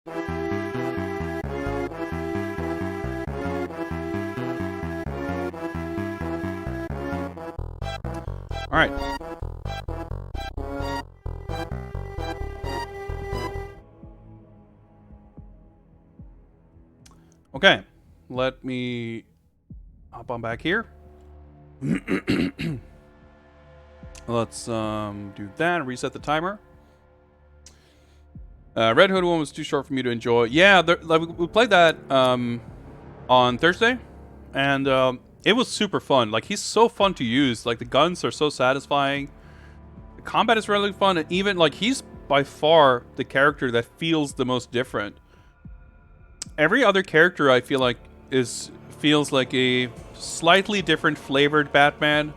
All right. Okay, let me hop on back here. Let's do that. Reset the timer. Red Hood one was too short for me to enjoy. Yeah, we played that on Thursday, and it was super fun. Like, he's so fun to use. Like, the guns are so satisfying. The combat is really fun, and even like he's by far the character that feels the most different. Every other character I feel like feels like a slightly different flavored Batman,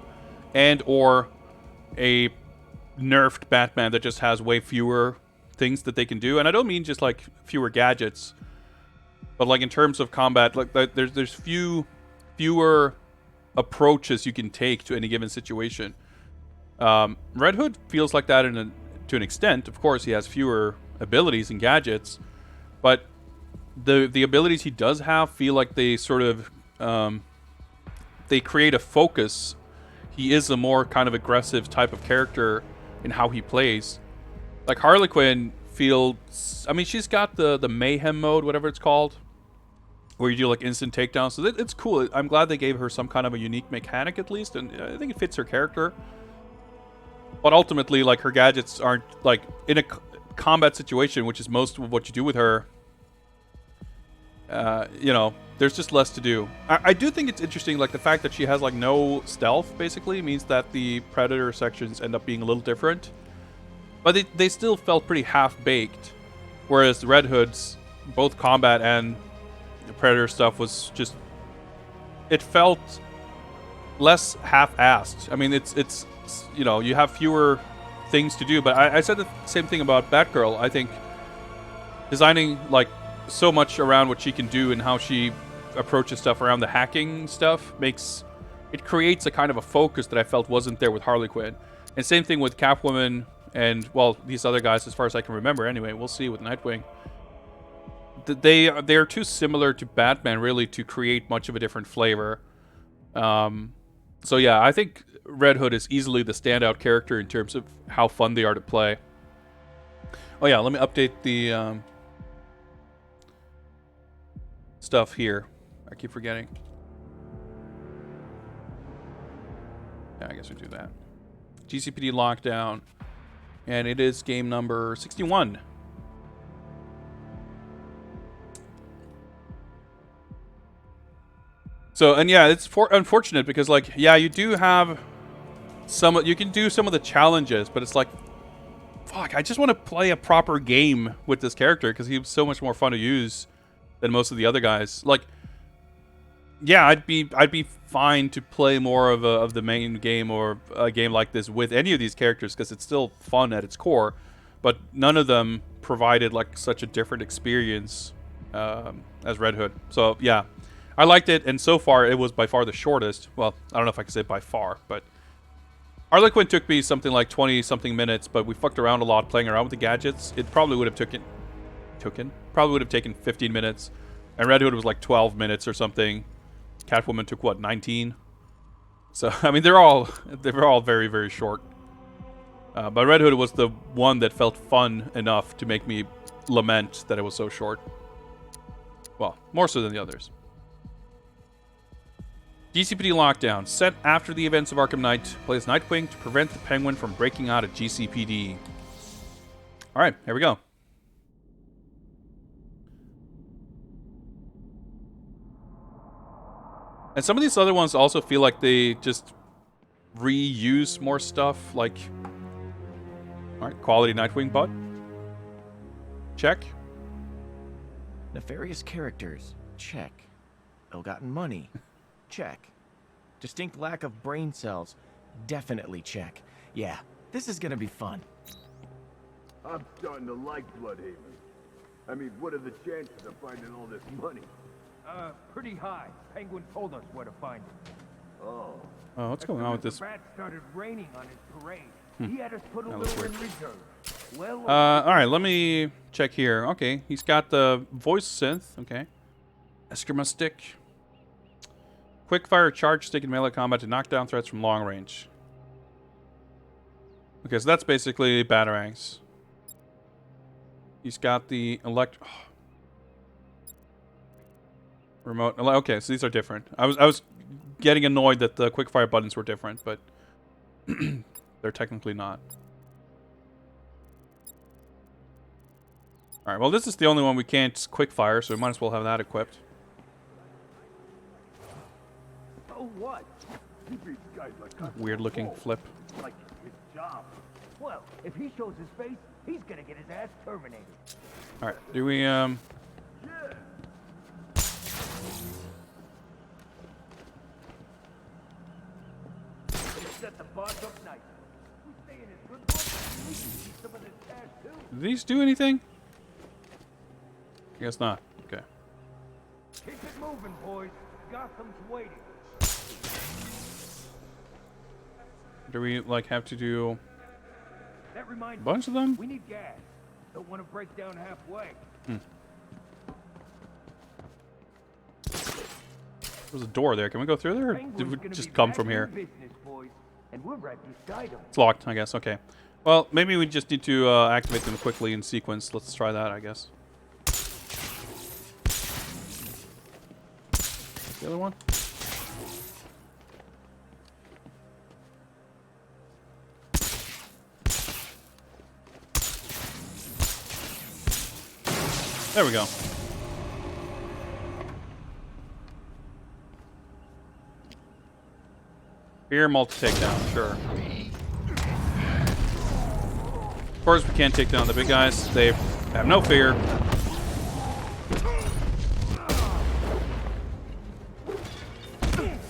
and or a nerfed Batman that just has way fewer things that they can do. And I don't mean just like fewer gadgets, but like in terms of combat, like there's fewer approaches you can take to any given situation. Red Hood feels like that to an extent. Of course, he has fewer abilities and gadgets, but the abilities he does have feel like they sort of they create a focus. He is a more kind of aggressive type of character in how he plays. Like Harley Quinn feels, I mean, she's got the mayhem mode, whatever it's called, where you do like instant takedowns. So it's cool. I'm glad they gave her some kind of a unique mechanic at least, and I think it fits her character. But ultimately, like, her gadgets aren't, like, in a combat situation, which is most of what you do with her, you know, there's just less to do. I do think it's interesting, like, the fact that she has, like, no stealth, basically, means that the Predator sections end up being a little different. But they still felt pretty half-baked, whereas the Red Hood's, both combat and the Predator stuff was just, it felt less half-assed. I mean, it's you know, you have fewer things to do, but I said the same thing about Batgirl. I think designing, like, so much around what she can do and how she approaches stuff around the hacking stuff creates a kind of a focus that I felt wasn't there with Harley Quinn. And same thing with Catwoman and, well, these other guys, as far as I can remember anyway. We'll see with Nightwing. They are too similar to Batman, really, to create much of a different flavor. So yeah, I think Red Hood is easily the standout character in terms of how fun they are to play. Oh yeah, let me update the stuff here. I keep forgetting. Yeah, I guess we do that. GCPD lockdown. And it is game number 61. So, and yeah, it's unfortunate because, like, yeah, you do have you can do some of the challenges, but it's like, fuck, I just want to play a proper game with this character because he's so much more fun to use than most of the other guys. Like, yeah, I'd be fine to play more of the main game or a game like this with any of these characters because it's still fun at its core, but none of them provided like such a different experience as Red Hood. So yeah, I liked it, and so far it was by far the shortest. Well, I don't know if I can say by far, but Harley Quinn took me something like 20-something minutes, but we fucked around a lot playing around with the gadgets. It probably would have taken 15 minutes, and Red Hood was like 12 minutes or something. Catwoman took what, 19? So I mean, they were all very, very short. But Red Hood was the one that felt fun enough to make me lament that it was so short. Well, more so than the others. GCPD lockdown. Set after the events of Arkham Knight, plays Nightwing to prevent the Penguin from breaking out at GCPD. Alright, here we go. And some of these other ones also feel like they just reuse more stuff, like... Alright, quality Nightwing bot. Check. Nefarious characters. Check. Ill-gotten money. Check. Distinct lack of brain cells. Definitely check. Yeah, this is gonna be fun. I'm starting to like Bloodhaven. I mean, what are the chances of finding all this money? Pretty high. Penguin told us where to find it. Oh. Oh, what's going on with this? The rat started raining on his parade. He had us put a That little looks in weird. reserve. Well, All right, let me check here. Okay, he's got the voice synth. Okay. Eskrima stick. Quick fire charge stick in melee combat to knock down threats from long range. Okay, so that's basically batarangs. He's got the remote. Okay, so these are different. I was getting annoyed that the quick fire buttons were different, but they're technically not. All right. Well, this is the only one we can't quick fire, so we might as well have that equipped. oh, what? He beats guys like us. Weird looking flip. Like it's his job. Well, if he shows his face, he's gonna get his ass terminated. All right. Do we Set the boss up nice. We stay in his good books. We can see some of this cash too. Do these do anything? I guess not. Okay. Keep it moving, boys. Gotham's waiting. Do we like have to do That reminds a bunch of them? we need gas. Don't want to break down halfway. There's a door there. Can we go through there, or did Penguin's we gonna just be come back from in here? business, boys, and we're right beside him. It's locked, I guess. Okay. Well, maybe we just need to activate them quickly in sequence. Let's try that, I guess. The other one? There we go. Fear multi-takedown, sure. Of course, we can't take down the big guys. They have no fear.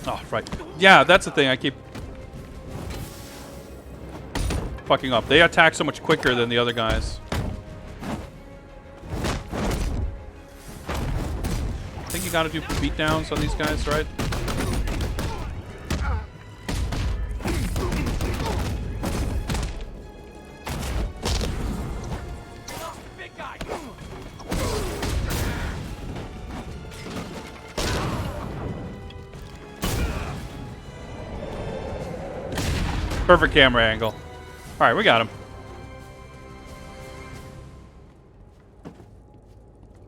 Oh, right. Yeah, that's the thing. I keep fucking up. They attack so much quicker than the other guys. I think you gotta do beatdowns on these guys, right? Perfect camera angle. Alright, we got him.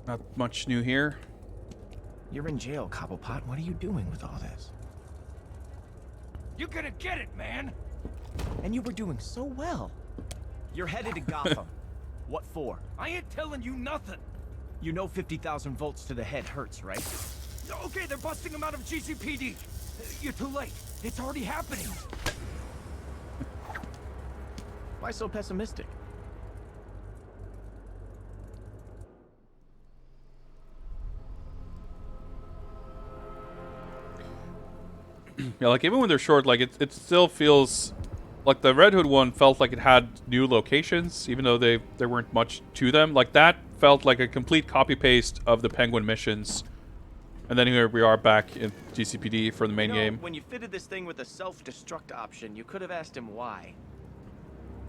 Not much new here. You're in jail, Cobblepot. What are you doing with all this? You're gonna get it, man. And you were doing so well. You're headed to Gotham. What for? I ain't telling you nothing. You know 50,000 volts to the head hurts, right? Okay, they're busting him out of GCPD. You're too late. It's already happening. Why so pessimistic? Yeah, like even when they're short, like it still feels like the Red Hood one felt like it had new locations, even though there weren't much to them. Like that felt like a complete copy paste of the Penguin missions. And then here we are back in GCPD for the main game. When you fitted this thing with a self-destruct option, you could have asked him why.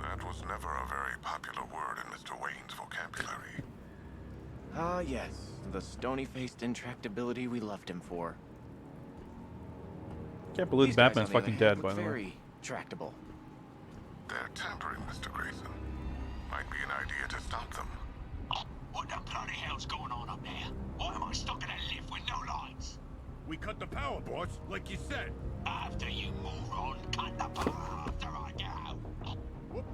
That was never a very popular word in Mr. Wayne's vocabulary. Ah, yes. The stony-faced intractability we loved him for. Can't believe These guys, Batman's on the other fucking hand, dead, by look the way. very tractable. They're tampering, Mr. Grayson. Might be an idea to stop them. What the bloody hell's going on up there? Why am I stuck in a lift with no lights? We cut the power, boss, like you said. After you moron, cut the power after I go. Whoops.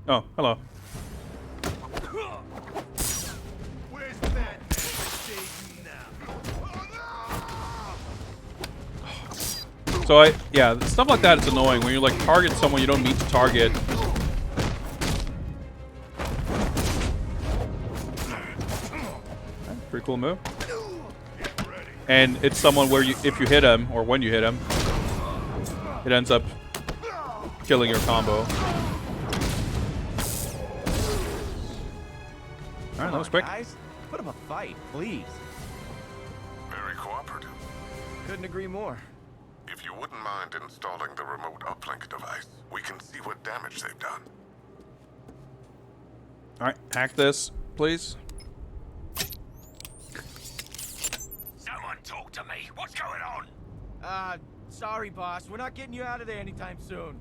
Oh, hello. Where's Batman? Save now. Oh, So yeah, stuff like that is annoying when you like target someone you don't mean to target. Pretty cool move. And it's someone where if you hit him, or when you hit him, it ends up killing your combo. Alright, that was quick. Guys, put up a fight, please. Very cooperative. Couldn't agree more. If you wouldn't mind installing the remote uplink device, we can see what damage they've done. Alright, hack this, please. Someone talk to me. What's going on? Sorry, boss. We're not getting you out of there anytime soon.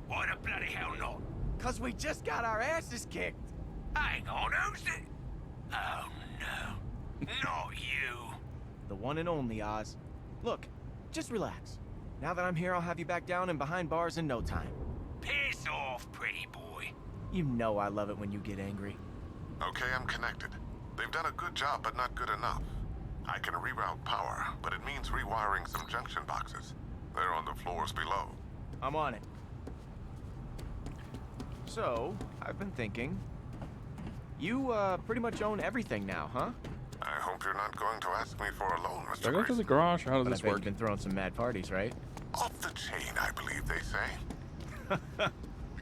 Why the bloody hell not? 'Cause we just got our asses kicked. Hang on, who's it? Oh no. Not you. The one and only, Oz. Look, just relax. Now that I'm here, I'll have you back down and behind bars in no time. Piss off, pretty boy. You know I love it when you get angry. Okay, I'm connected. They've done a good job, but not good enough. I can reroute power, but it means rewiring some junction boxes. They're on the floors below. I'm on it. So, I've been thinking. You, pretty much own everything now, huh? I hope you're not going to ask me for a loan, Do I Mr. go to the Grayson. garage, or how does But I this bet work? you've been throwing some mad parties, right? Off the chain, I believe they say.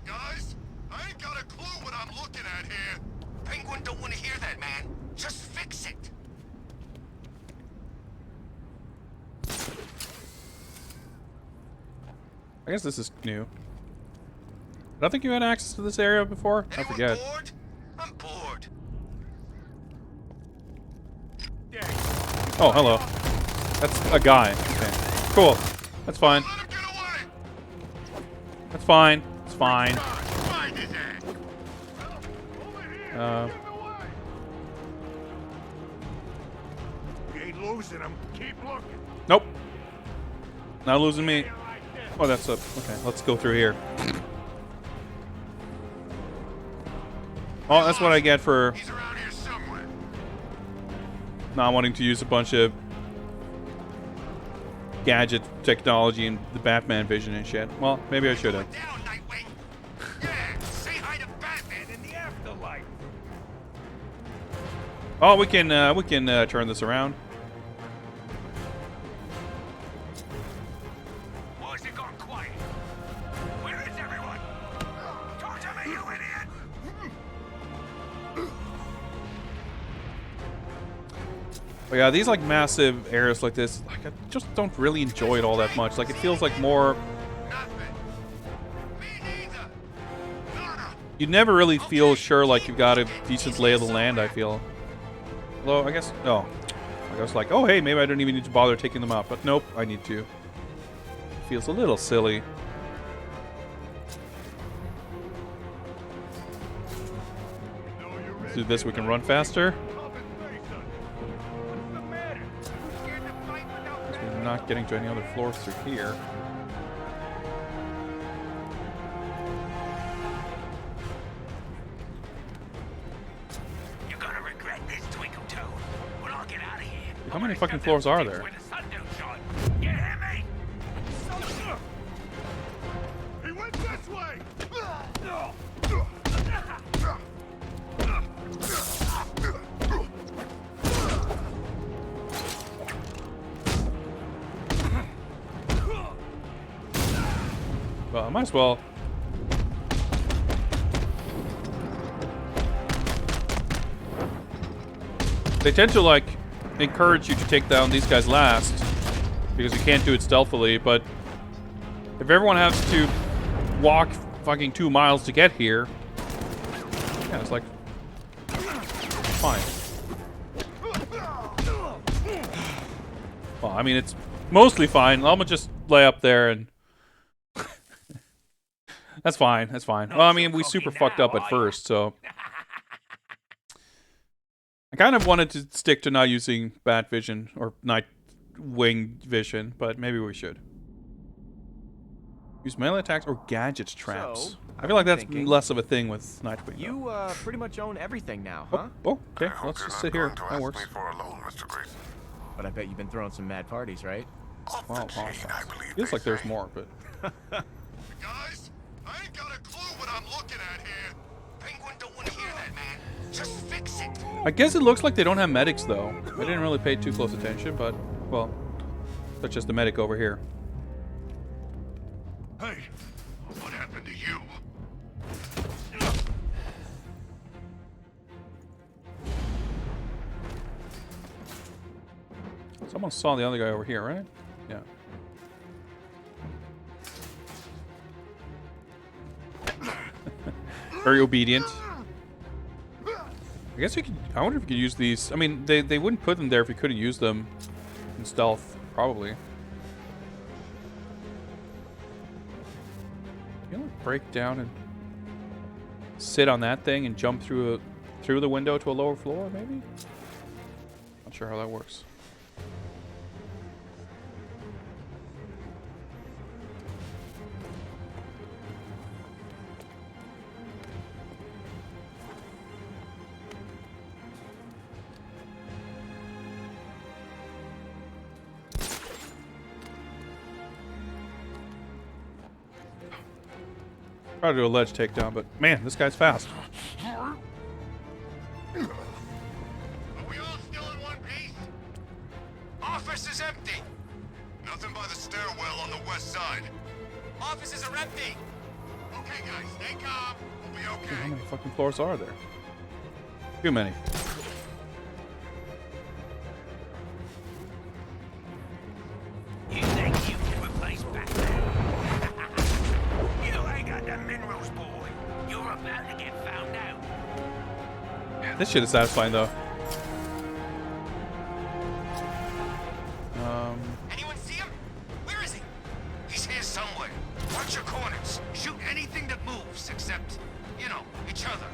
Guys, I ain't got a clue what I'm looking at here. Penguin don't want to hear that, man. Just fix it. I guess this is new. I don't think you had access to this area before. I Anyone forget. bored? I'm bored. Oh, hello. That's a guy. Okay. Cool. That's fine. Let him get away! That's fine. It's fine. Find his ass! You ain't losing him. Keep looking. Nope. Not losing me. Oh, that's up. Okay, let's go through here. Oh, that's what I get for He's around here somewhere. not wanting to use a bunch of gadget technology and the Batman vision and shit. Well, maybe I should have. Down, Nightwing. Yeah, say hi to Batman in the afterlife. Oh, we can turn this around. Why has it gone quiet? Where is everyone? Talk to me, you idiot! But yeah, these like massive areas like this, like I just don't really enjoy it all that much. Like it feels like more. Nothing. Me neither. Nada. You never really feel sure like you've got a decent lay of the land. I feel. Although I guess no, I was like, oh hey, maybe I don't even need to bother taking them out. But nope, I need to. Feels a little silly. Let's do this. We can run faster. We're not getting to any other floors through here. You're gonna regret this, Twinkle Toad. When I get out of here, How many fucking floors are there? where the sun don't shine. You hear me? He went this way. Well, I might as well. They tend to like encourage you to take down these guys last because you can't do it stealthily, but if everyone has to walk fucking 2 miles to get here, yeah, it's like fine. Well, I mean, it's mostly fine. I'm gonna just lay up there and that's fine. That's fine. Well, I mean, we super fucked up at first, so I kind of wanted to stick to not using bat vision or Nightwing vision, but maybe we should use melee attacks or gadgets traps. So, I feel like that's thinking, less of a thing with Nightwing. You, pretty much own everything now, huh? Oh, okay. I hope Let's you're just not sit here. going to That ask works. me for a loan, Mr. Grayson. But I bet you've been throwing some mad parties, right? Off Wow, the chain, I believe feels they like there's say. more, but Guys, I ain't got a clue what I'm looking at here. Penguin don't want to hear that, man. Just fix it. I guess it looks like they don't have medics though. I didn't really pay too close attention, but well, that's just the medic over here. Hey, what happened to you? Someone saw the other guy over here, right? Yeah. Very obedient. I guess you could. I wonder if you could use these. I mean, they wouldn't put them there if you couldn't use them in stealth, probably. You know, break down and sit on that thing and jump through the window to a lower floor, maybe. Not sure how that works. Try to do a ledge takedown, but man, this guy's fast. Are we all still in one piece? Office is empty. Nothing by the stairwell on the west side. Offices are empty. Okay, guys, stay calm. We'll be How okay. many fucking floors are there? Too many. You think you can replace Batman? You ain't got the minerals, boy. You're about to get found out. This shit is satisfying though. Anyone see him? Where is he? He's here somewhere. Watch your corners. Shoot anything that moves, except, you know, each other.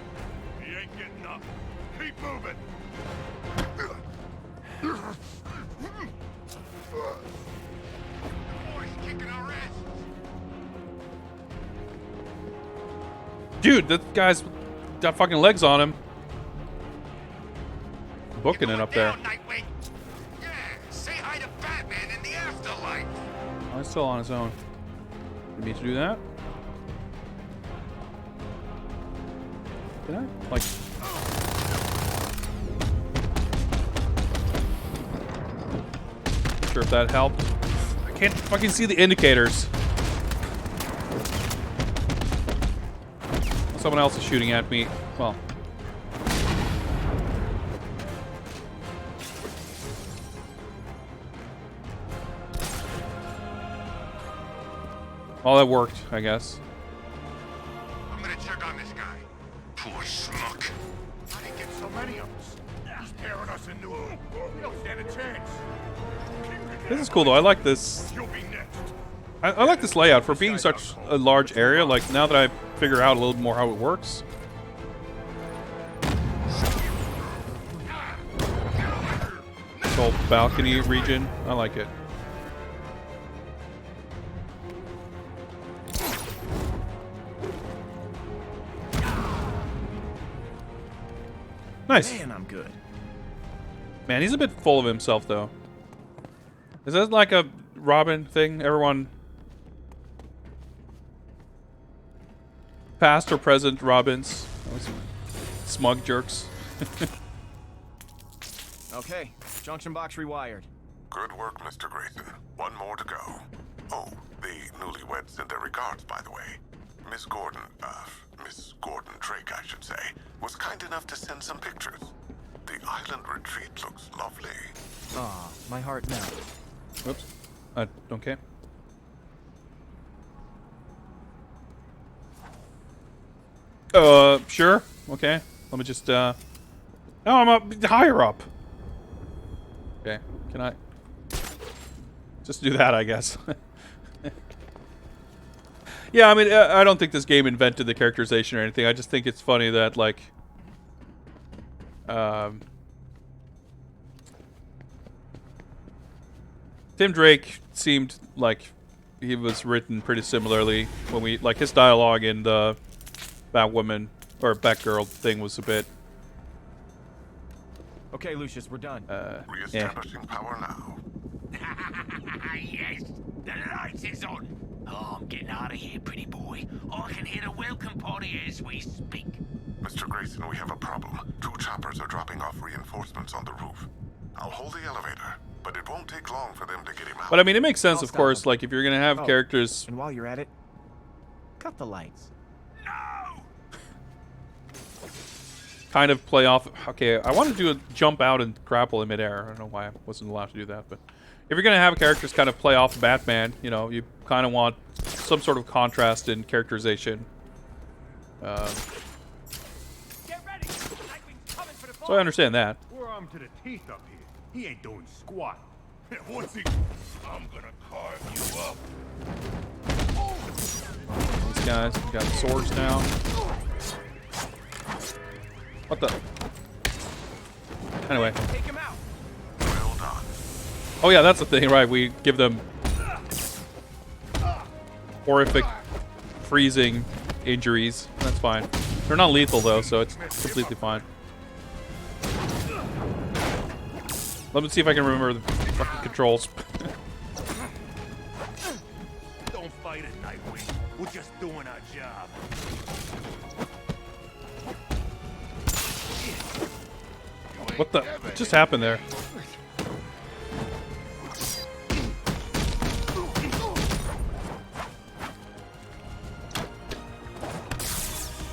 He ain't getting up. Keep moving. The boy's kicking our ass. Dude, that guy's got fucking legs on him. Booking it up there. Down, Nightwing. Yeah, say hi to Batman in the afterlife. Oh, he's still on his own. Didn't mean to do that. Can I? Like. Not sure if that helped. I can't fucking see the indicators. Someone else is shooting at me. Well. Well, that worked, I guess. I'm gonna check on this guy. Poor schmuck. How did he get so many of us? He's tearing us into them. We don't stand a chance. This is cool, though. I like this. You'll be next. I like this layout for being such a large area. Like, now that I figure out a little more how it works. This whole balcony region. I like it. Nice. Man, I'm good. Man, he's a bit full of himself, though. Is that like a Robin thing? Everyone... Past or present Robins. Those smug jerks. Okay, junction box rewired. Good work, Mr. Grayson. One more to go. Oh, the newlyweds sent their regards, by the way. Miss Gordon Drake, I should say, was kind enough to send some pictures. The island retreat looks lovely. Aw, my heart melts. Whoops. Okay. Sure. Okay. Let me just, Oh, I'm up higher up. Okay. Can I just do that, I guess? Yeah, I mean, I don't think this game invented the characterization or anything. I just think it's funny that, like, Tim Drake seemed like he was written pretty similarly when we, like, his dialogue in the Batwoman or Batgirl thing was a bit. Okay, Lucius, we're done. Re-establishing power now. Yes, the lights is on. Oh, I'm getting out of here, pretty boy. I can hear the welcome party as we speak. Mr. Grayson, we have a problem. 2 choppers are dropping off reinforcements on the roof. I'll hold the elevator, but it won't take long for them to get him out. But I mean, it makes sense, I'll of stop course. him. Like, if you're gonna have Oh. characters, And while you're at it, cut the lights. No! kind of play off. Okay, I want to do a jump out and grapple in midair. I don't know why I wasn't allowed to do that, but if you're gonna have characters kind of play off Batman, you know, you kind of want some sort of contrast in characterization. So I understand that. We're armed to the teeth up here. He ain't doing squat. What's he? I'm gonna carve you up. These guys got swords now. What the? Anyway. Take him out. Well done. Oh yeah, that's the thing, right? We give them horrific freezing injuries. That's fine. They're not lethal though, so it's completely fine. Let me see if I can remember the fucking controls. Don't fight it, Nightwing. We're just doing our job. What the? What just happened there?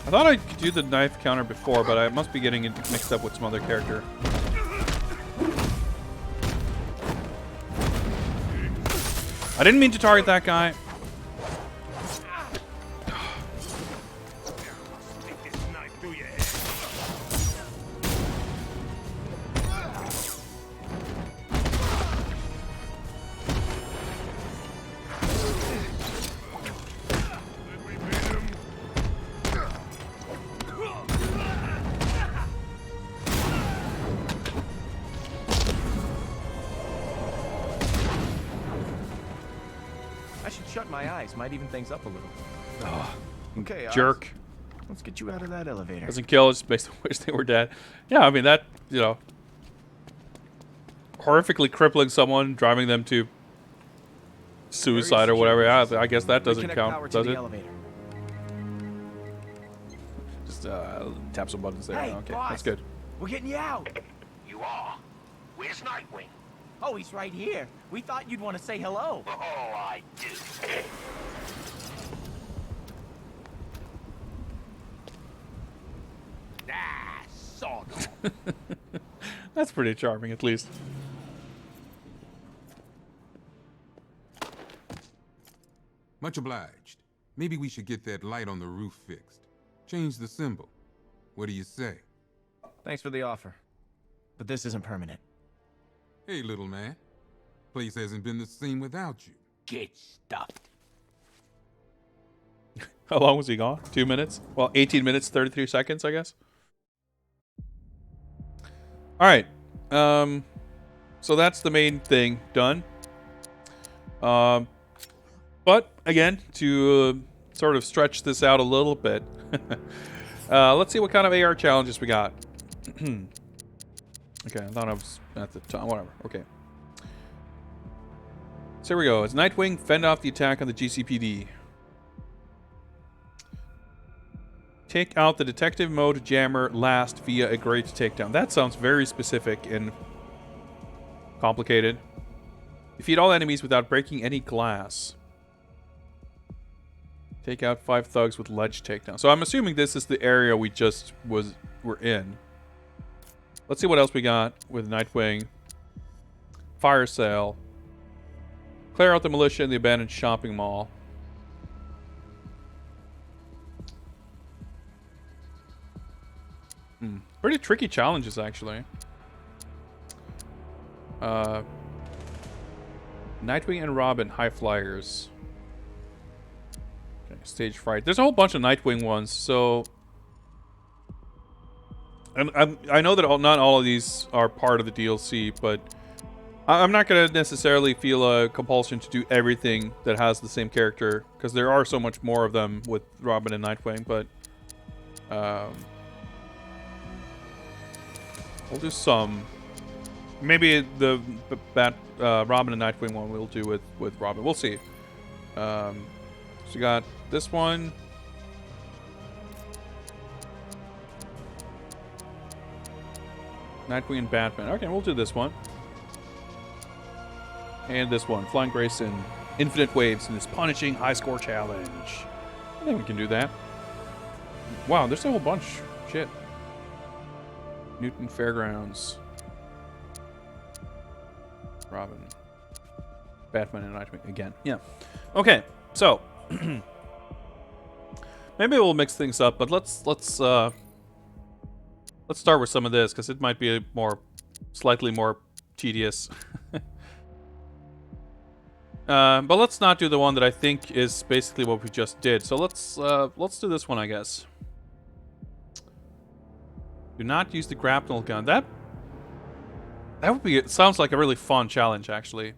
I thought I could do the knife counter before, but I must be getting it mixed up with some other character. I didn't mean to target that guy. Stick this knife through your head. Did we beat him? I should shut my eyes. Might even things up a little. Okay, Oz, Jerk. let's get you out of that elevator. Doesn't kill, just makes them wish they were dead. Yeah, I mean, that, you know, horrifically crippling someone, driving them to suicide or whatever. Yeah, I guess that doesn't Reconnect power count, to does the it? elevator. Just tap some buttons there. Hey, Okay, boss, that's good. We're getting you out. You are? Where's Nightwing? Oh, he's right here. We thought you'd want to say hello. Oh, I do. Ah, sod off. That's pretty charming, at least. Much obliged. Maybe we should get that light on the roof fixed. Change the symbol. What do you say? Thanks for the offer. But this isn't permanent. Hey, little man. Place hasn't been the same without you. Get stuffed. How long was he gone? 2 minutes? Well, 18 minutes, 33 seconds, I guess. All right. So that's the main thing done. But again, to sort of stretch this out a little bit, let's see what kind of AR challenges we got. Okay, I thought I was at the top. Whatever. Okay. So here we go. It's Nightwing fend off the attack on the GCPD. Take out the detective mode jammer last via a great takedown. That sounds very specific and complicated. Defeat all enemies without breaking any glass. Take out 5 thugs with ledge takedown. So I'm assuming this is the area we just were in. Let's see what else we got with Nightwing. Fire sale. Clear out the militia in the abandoned shopping mall. Pretty tricky challenges, actually. Nightwing and Robin, high flyers. Okay, stage fright. There's a whole bunch of Nightwing ones, so... And I know that not all of these are part of the DLC, but I'm not going to necessarily feel a compulsion to do everything that has the same character, because there are so much more of them with Robin and Nightwing, but... we'll do some. Maybe the Robin and Nightwing one we'll do with Robin. We'll see. So we got this one. Nightwing and Batman. Okay, we'll do this one. And this one. Flying Grayson. Infinite Waves in this punishing high score challenge. I think we can do that. Wow, there's a whole bunch. Shit. Newton Fairgrounds. Robin. Batman and Nightwing again. Yeah. Okay, so maybe we'll mix things up, but let's Let's start with some of this, because it might be slightly more tedious. But let's not do the one that I think is basically what we just did. So let's do this one, I guess. Do not use the grapnel gun. That would be. It sounds like a really fun challenge, actually.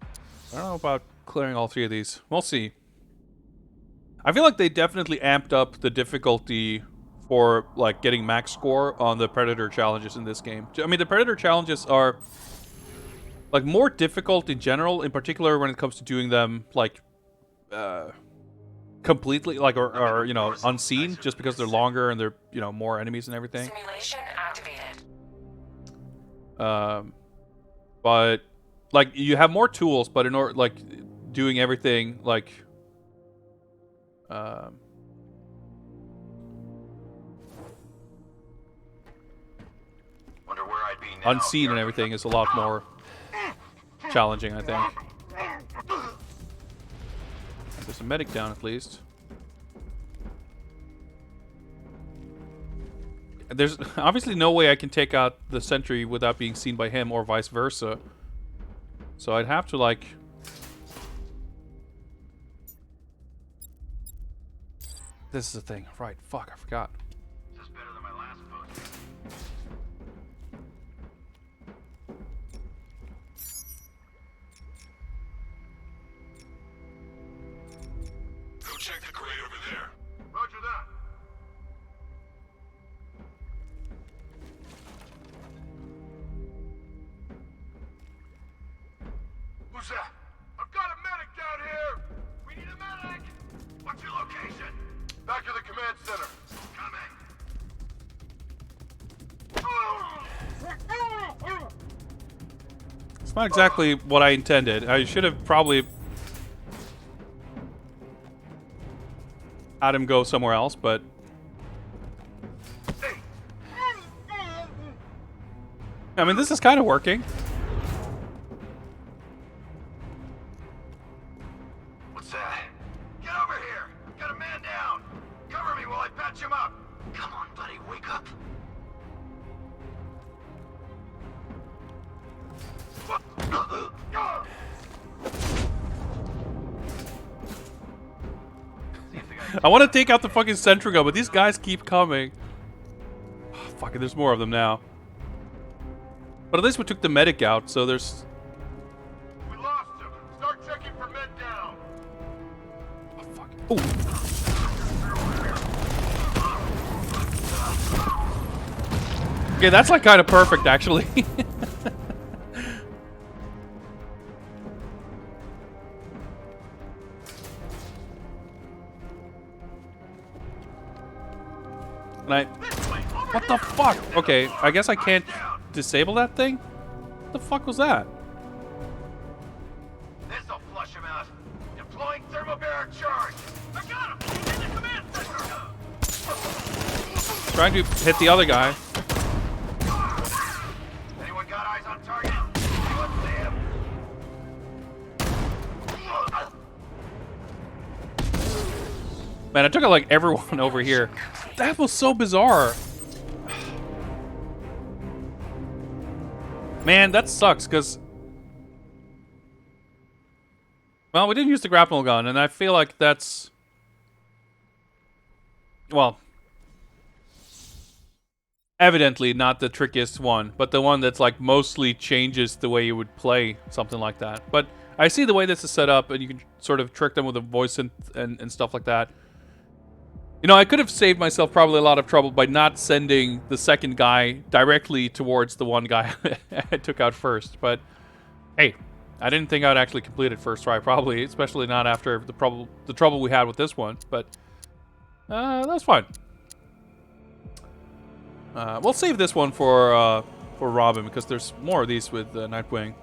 I don't know about clearing all 3 of these. We'll see. I feel like they definitely amped up the difficulty for like getting max score on the Predator challenges in this game. I mean, the Predator challenges are like more difficult in general, in particular when it comes to doing them like completely, like or you know, unseen, just because they're longer and they're, you know, more enemies and everything. Simulation activated. But like you have more tools, but in order like doing everything like Wonder where I'd be now. unseen and everything is a lot more challenging, I think. There's a medic down at least. There's obviously no way I can take out the sentry without being seen by him or vice versa. So I'd have to like... This is the thing. Right, fuck, I forgot. This is better than my last post. Go check the crate over there. Roger that. Who's that? I've got a medic down here! We need a medic! What's your location? Back to the command center. Coming! It's not exactly what I intended. I should have probably had him go somewhere else, but... I mean, this is kind of working. What's that? Get over here! Got a man down! Cover me while I patch him up! Come on, buddy, wake up! I want to take out the fucking Centrigo, but these guys keep coming. Oh, fuck it, there's more of them now. But at least we took the medic out, so there's... We lost him! Start checking for men down! Oh, fuck. Ooh. Okay, that's like kind of perfect, actually. And I... What the fuck? Okay, I guess I can't disable that thing? What the fuck was that? This'll flush him out. Deploying thermobaric charge. I got him. He's in the command center. Trying to hit the other guy. Anyone got eyes on target? Anyone see him? Man, I took out like everyone over here. That was so bizarre. Man, that sucks, because... Well, we didn't use the grapnel gun, and I feel like that's... Well... Evidently not the trickiest one, but the one that's like mostly changes the way you would play something like that. But I see the way this is set up, and you can sort of trick them with a voice and stuff like that. You know, I could have saved myself probably a lot of trouble by not sending the second guy directly towards the one guy I took out first. But, hey, I didn't think I'd actually complete it first try, probably, especially not after the trouble we had with this one. But, that's fine. We'll save this one for Robin, because there's more of these with Nightwing.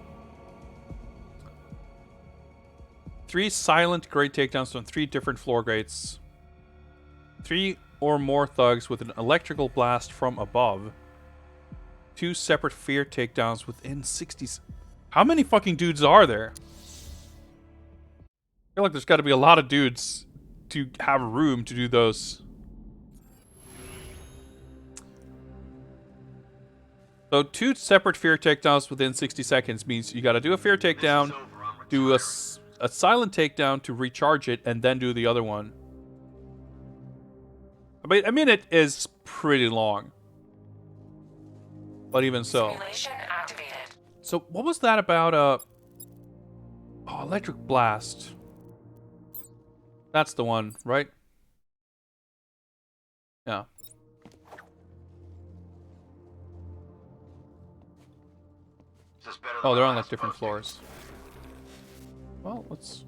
3 silent grade takedowns on 3 different floor grates. 3 or more thugs with an electrical blast from above. 2 separate fear takedowns within 60... How many fucking dudes are there? I feel like there's got to be a lot of dudes to have room to do those. So 2 separate fear takedowns within 60 seconds means you got to do a fear takedown, do a silent takedown to recharge it, and then do the other one. I mean, it is pretty long. But even so. Simulation activated. So what was that about? Oh, electric blast. That's the one, right? Yeah. Oh, they're on like different floors. Well, let's.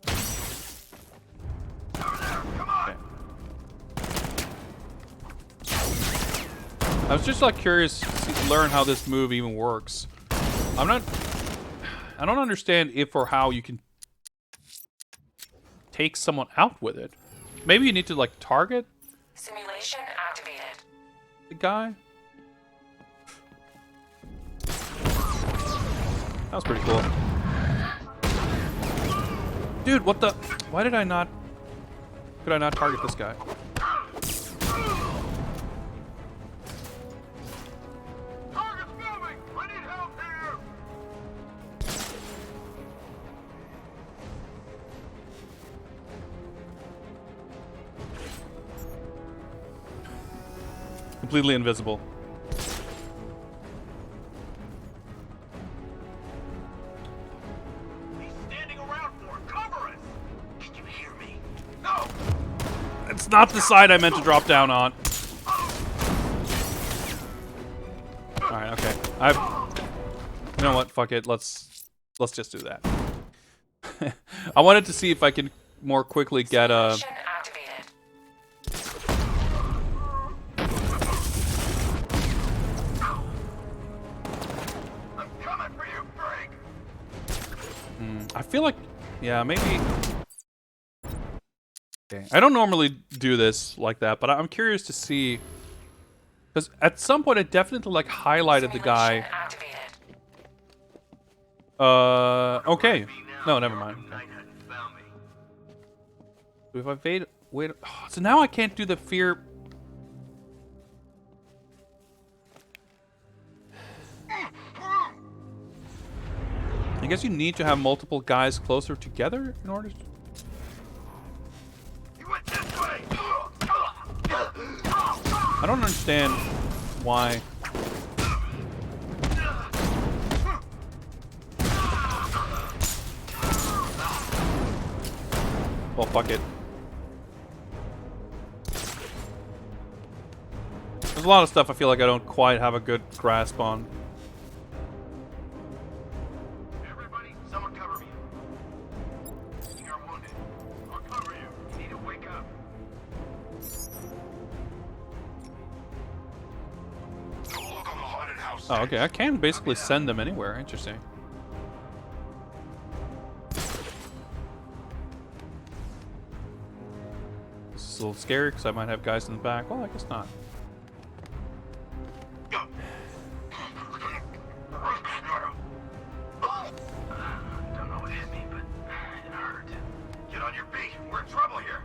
Okay. I was just like curious to learn how this move even works. I don't understand if or how you can take someone out with it. Maybe you need to like target Simulation activated. the guy. That was pretty cool. Dude, what the? Why did I not? Could I not target this guy? Target's moving! I need help here! Completely invisible. He's standing around for it. Cover us! Can you hear me? No! It's not the side I meant to drop down on. Alright, okay. You know what? Fuck it. Let's just do that. I wanted to see if I can more quickly get a. Simulation activated. I'm coming for you, Frank! I feel like, yeah, maybe. Okay. I don't normally do this like that, but I'm curious to see, because at some point it definitely like highlighted the guy. Simulation activated. Okay. No, never mind. Okay. Night hadn't found me. If I wait, oh, so now I can't do the fear. I guess you need to have multiple guys closer together in order to. He went this way! I don't understand why. Well, fuck it. There's a lot of stuff I feel like I don't quite have a good grasp on. Everybody, someone cover me. You're wounded. I'll cover you. You need to wake up. Go look on the haunted house. Oh, okay. I can basically send them anywhere. Interesting. This is a little scary because I might have guys in the back. Well, I guess not. Don't know what hit me, but it hurt. Get on your feet. We're in trouble here.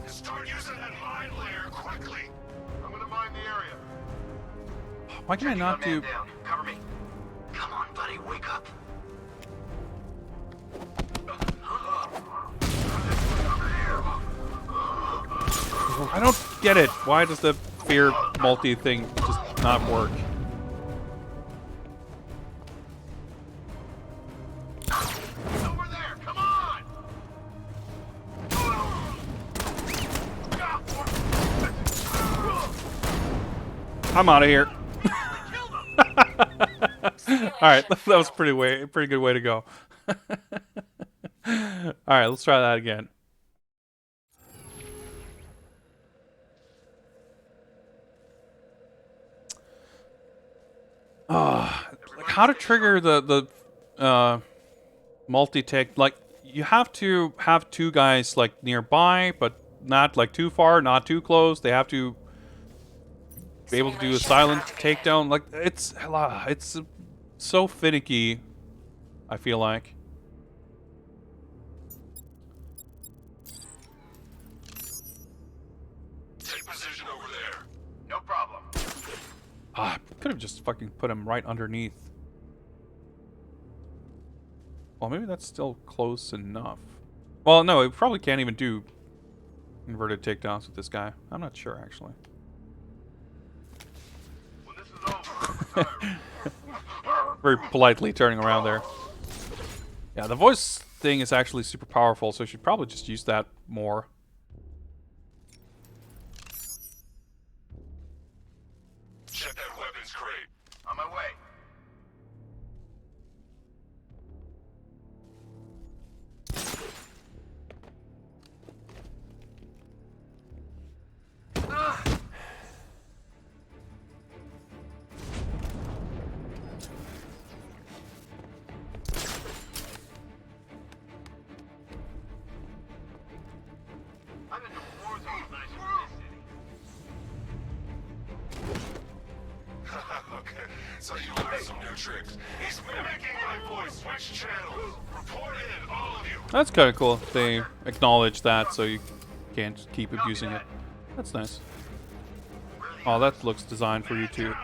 Start using that mine layer quickly. I'm gonna mine the area. Why can I not do? Down. Cover me. Come on, buddy. Wake up. I don't get it. Why does the fear multi thing just not work? Over there. Come on. I'm out of here. All right, that was pretty good way to go. All right, let's try that again. Like how to trigger the multi-take? Like you have to have 2 guys like nearby, but not like too far, not too close. They have to be able to do a silent takedown. Like it's so finicky. I feel like. Take position over there. No problem. could have just fucking put him right underneath. Well, maybe that's still close enough. Well, no, it probably can't even do inverted takedowns with this guy. I'm not sure, actually. When this is over, Very politely turning around there. Yeah, the voice thing is actually super powerful, so you should probably just use that more. Check that weapons crate. on my way. I bet the war zone's nicer than this city. Okay, so you learned some new tricks. He's mimicking my voice. Switch channels. Report in, all of you. That's kind of cool. They acknowledge that, so you can't keep abusing it. That's nice. Oh, that looks designed for you too. You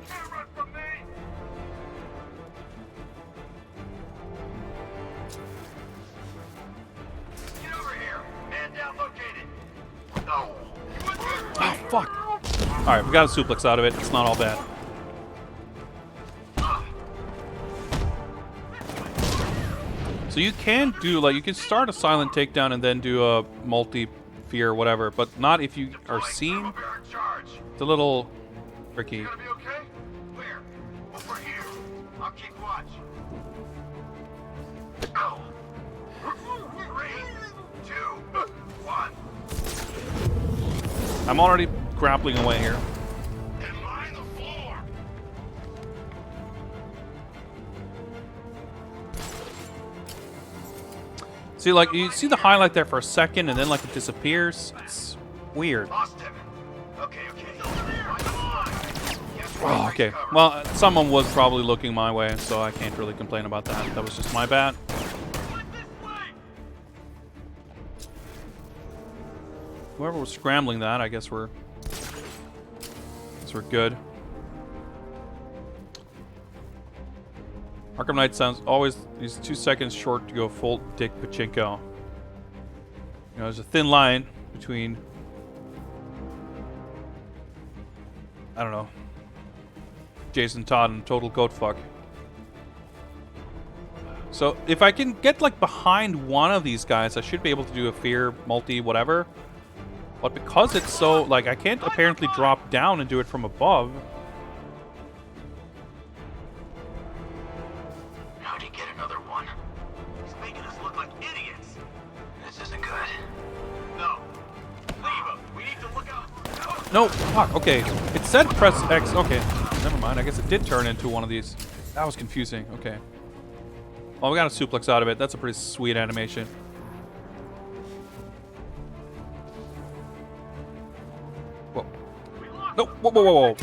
can't run from me! Get over here! Man down located! No! Oh, fuck. Alright, we got a suplex out of it. It's not all bad. So you can do, like, you can start a silent takedown and then do a multi-fear or whatever, but not if you are seen. Bear in charge! It's a little tricky. Gonna be okay? Where? Over here. I'll keep watch. Go! 3, 2, 1. I'm already grappling away here. And line the floor. See, like, you see the highlight there for a second and then, like, it disappears. It's weird. Lost him. Okay, okay. Come on. Yes, Oh, okay. cover. Well, someone was probably looking my way, so I can't really complain about that. That was just my bad. Whoever was scrambling that, I guess we're good. Arkham Knight sounds always these 2 seconds short to go full dick pachinko. You know, there's a thin line between, I don't know, Jason Todd and total goat fuck. So if I can get like behind one of these guys, I should be able to do a fear multi whatever. But because it's so, like, I can't apparently drop down and do it from above. How'd he get another one? He's making us look like idiots. This isn't good. No. Leave him. We need to look out. No, fuck, okay. It said press X, okay. Never mind, I guess it did turn into one of these. That was confusing, okay. Well, we got a suplex out of it. That's a pretty sweet animation. Whoa. No, whoa, whoa, whoa, whoa.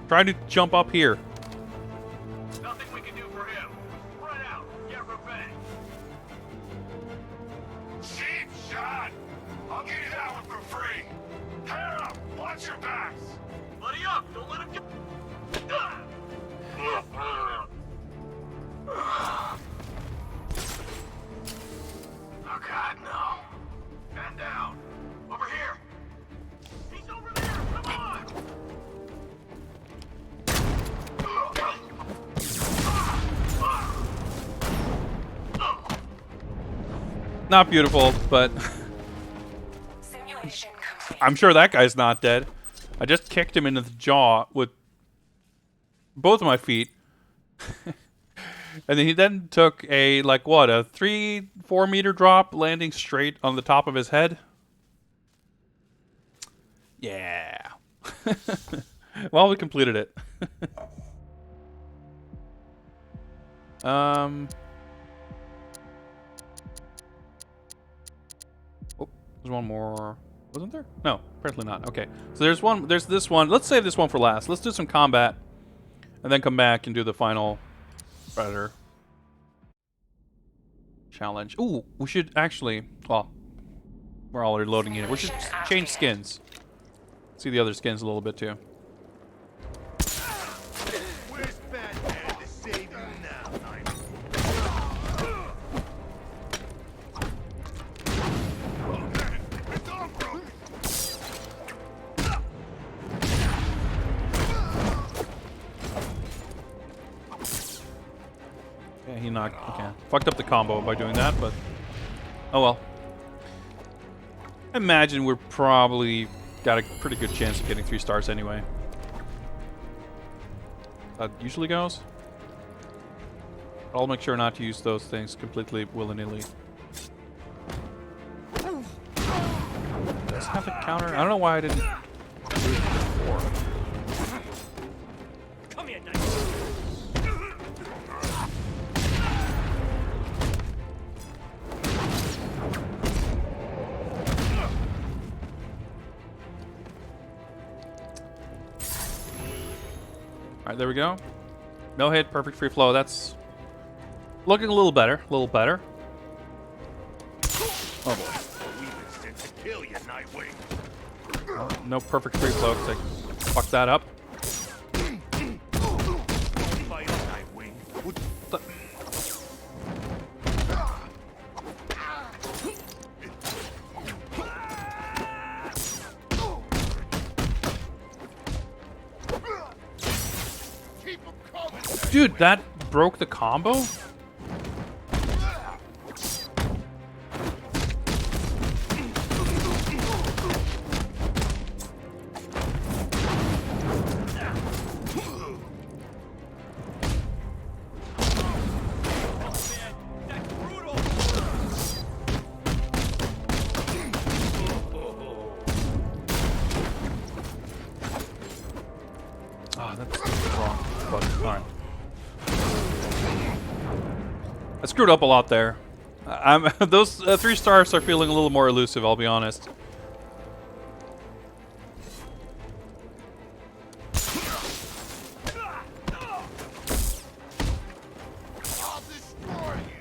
Trying to jump up here. Nothing we can do for him. Spread out. Get revenge. Cheap shot. I'll give you that one for free. Pair up. Watch your backs. Buddy up. Don't let him get... Oh, God, no. Man down. Over here. He's over there. Come on. Not beautiful, but Simulation complete. I'm sure that guy's not dead. I just kicked him into the jaw with both of my feet. And then he then took a, like, what, a 3-4 meter drop, landing straight on the top of his head. Yeah. Well, we completed it. Oh, there's one more. Wasn't there? No, apparently not. Okay. So there's one, there's this one. Let's save this one for last. Let's do some combat and then come back and do the final Predator. challenge. Ooh, we should actually... Well, we're already loading it. We should change skins. See the other skins a little bit, too. Where's Batman to save you now, It's all broken. Yeah, he knocked... Okay. Fucked up the combo by doing that, but... Oh well. I imagine we're probably got a pretty good chance of getting 3 stars anyway. That usually goes. I'll make sure not to use those things completely willy-nilly. Does it have a counter? I don't know why I didn't do it before. Come here, Knight. Alright, there we go. No hit, perfect free flow. That's looking a little better. A little better. Oh boy. We been sent to kill you, Nightwing. Oh, no perfect free flow because I fucked that up. Fight, Nightwing. What the? Keep 'em coming. Dude, that broke the combo? That's brutal. Ah, that's wrong. But alright. I screwed up a lot there. Those 3 stars are feeling a little more elusive, I'll be honest. I'll destroy you.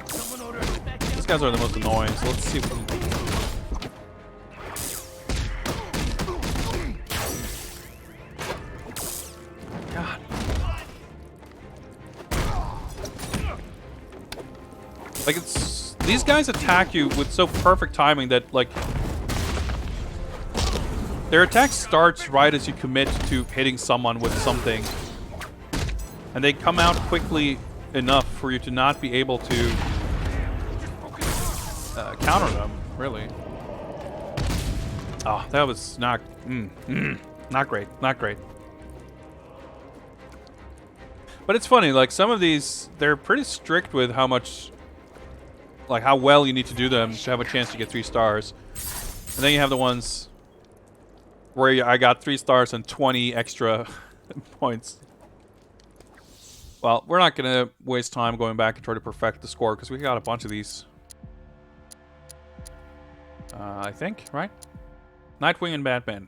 Someone order back down. These guys are the most annoying, so let's see if we can... God. Like, it's... These guys attack you with so perfect timing that, like... Their attack starts right as you commit to hitting someone with something. And they come out quickly enough for you to not be able to... counter them, really. Oh, that was not... not great, not great. But it's funny, like, some of these, they're pretty strict with how much... Like, how well you need to do them to have a chance to get 3 stars. And then you have the ones where I got 3 stars and 20 extra points. Well, we're not going to waste time going back and try to perfect the score, because we got a bunch of these. I think, right? Nightwing and Batman.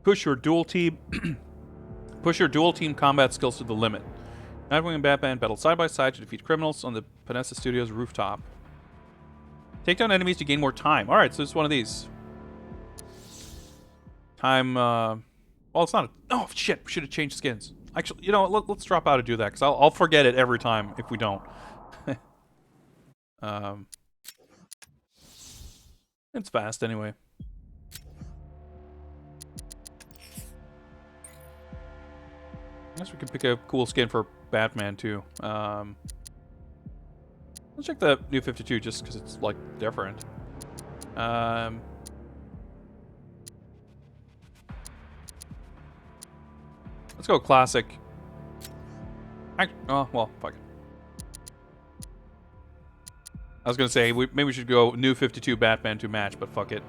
Push your dual team... Push your dual team combat skills to the limit. Nightwing and Batman battle side by side to defeat criminals on the Panessa Studios rooftop. Take down enemies to gain more time. Alright, so it's one of these. Time, well, it's not a... Oh, shit, we should have changed skins. Actually, you know what, let's drop out and do that, because I'll forget it every time if we don't. It's fast, anyway. I guess we can pick a cool skin for Batman, too. Let's check the new 52, just because it's, like, different. Let's go classic. Oh, well, fuck it. I was gonna say, maybe we should go new 52 Batman to match, but fuck it.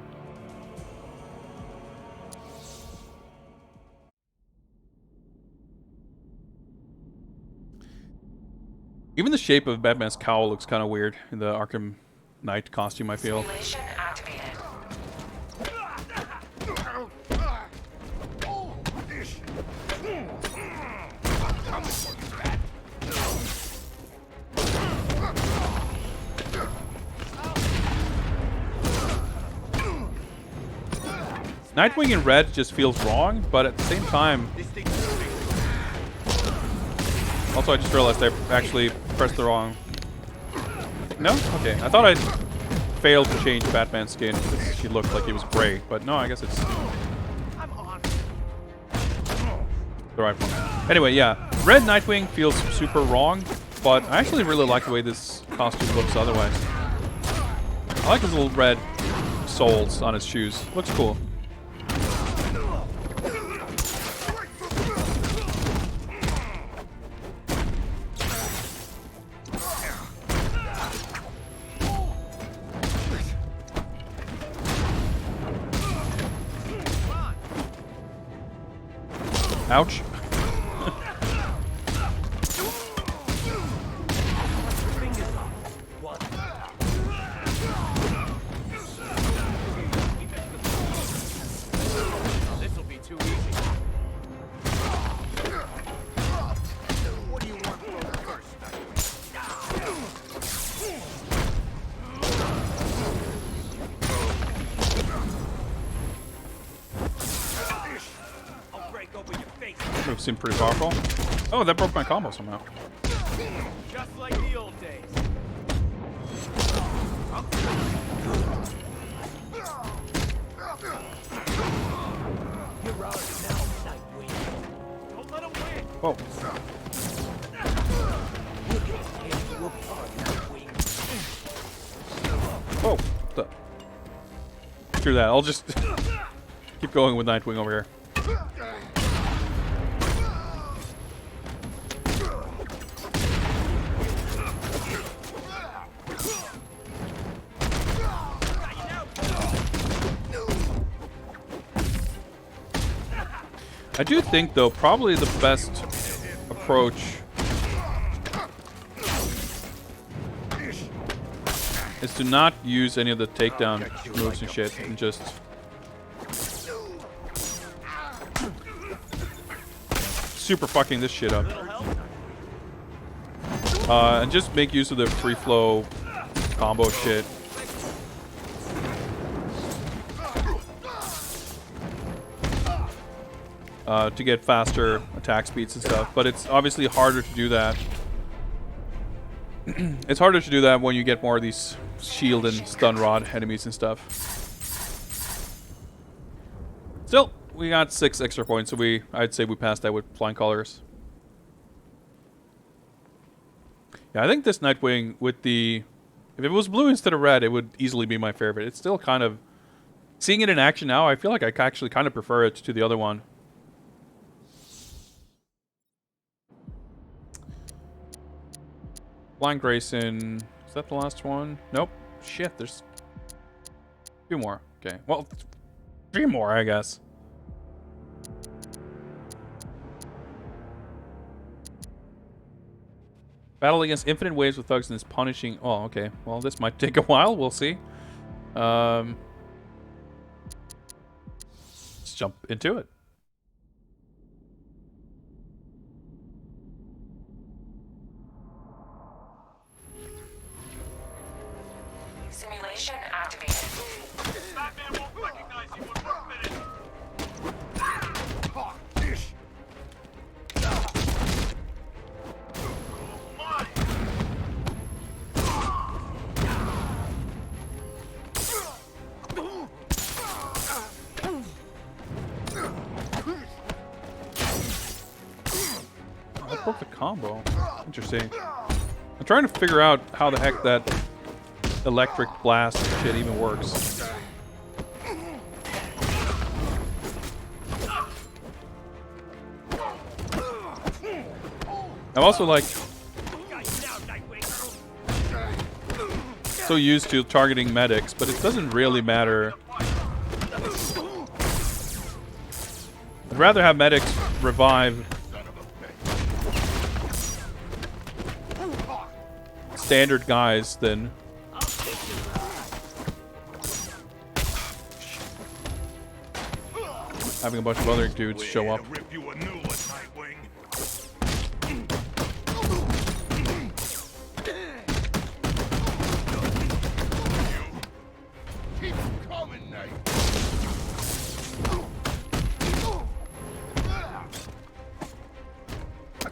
Even the shape of Batman's cowl looks kind of weird in the Arkham Knight costume, I feel. Simulation activated. Nightwing in red just feels wrong, but at the same time... Also, I just realized I actually pressed the wrong... No? Okay. I thought I'd failed to change Batman's skin because he looked like he was gray, but no, I guess it's... the right one. Anyway, yeah. Red Nightwing feels super wrong, but I actually really like the way this costume looks otherwise. I like his little red soles on his shoes. Looks cool. Ouch. This'll be too easy. What do you want first? I'll break open your face. Move seemed pretty powerful. Oh, that broke my combo somehow. Just like the old days. You're ours now, Nightwing. Don't let him win. Whoa. We're gonna tear you apart, Nightwing. Whoa. Screw that. I'll just keep going with Nightwing over here. I do think, though, probably the best approach is to not use any of the takedown moves and shit, and just super fucking this shit up. And just make use of the free flow combo shit. To get faster attack speeds and stuff, but it's obviously harder to do that. It's harder to do that when you get more of these shield and stun rod enemies and stuff. Still, we got 6 extra points, so I'd say we passed that with flying colors. Yeah, I think this Nightwing with the... If it was blue instead of red, it would easily be my favorite. It's still kind of... Seeing it in action now, I feel like I actually kind of prefer it to the other one. Blind Grayson. Is that the last one? Nope. Shit, there's 2 more. Okay. Well, 3 more, I guess. Battle against infinite waves with thugs and is punishing... Oh, okay. Well, this might take a while. We'll see. Let's jump into it. Simulation activated. Batman won't recognize you in 1 minute. That broke the combo. Interesting. I'm trying to figure out how the heck that electric blast shit even works. I'm also like so used to targeting medics, but it doesn't really matter. I'd rather have medics revive standard guys than having a bunch of other dudes show up. Rip you a new one, Nightwing. Keep coming, Night.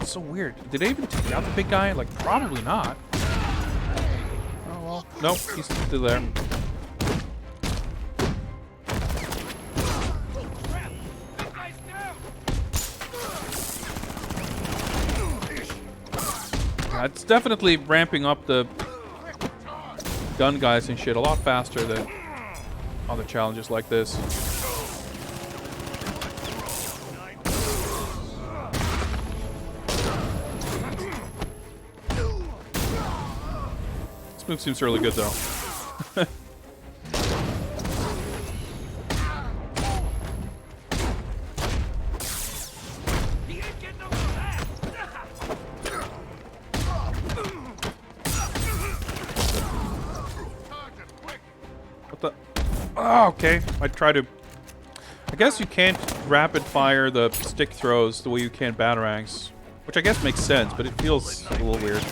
so weird. Did they even take out the big guy? Like, probably not. Oh, well. Nope, he's still there. It's definitely ramping up the gun guys and shit a lot faster than other challenges like this. This move seems really good though. Oh, okay. I guess you can't rapid fire the stick throws the way you can batarangs, which I guess makes sense, but it feels a little weird.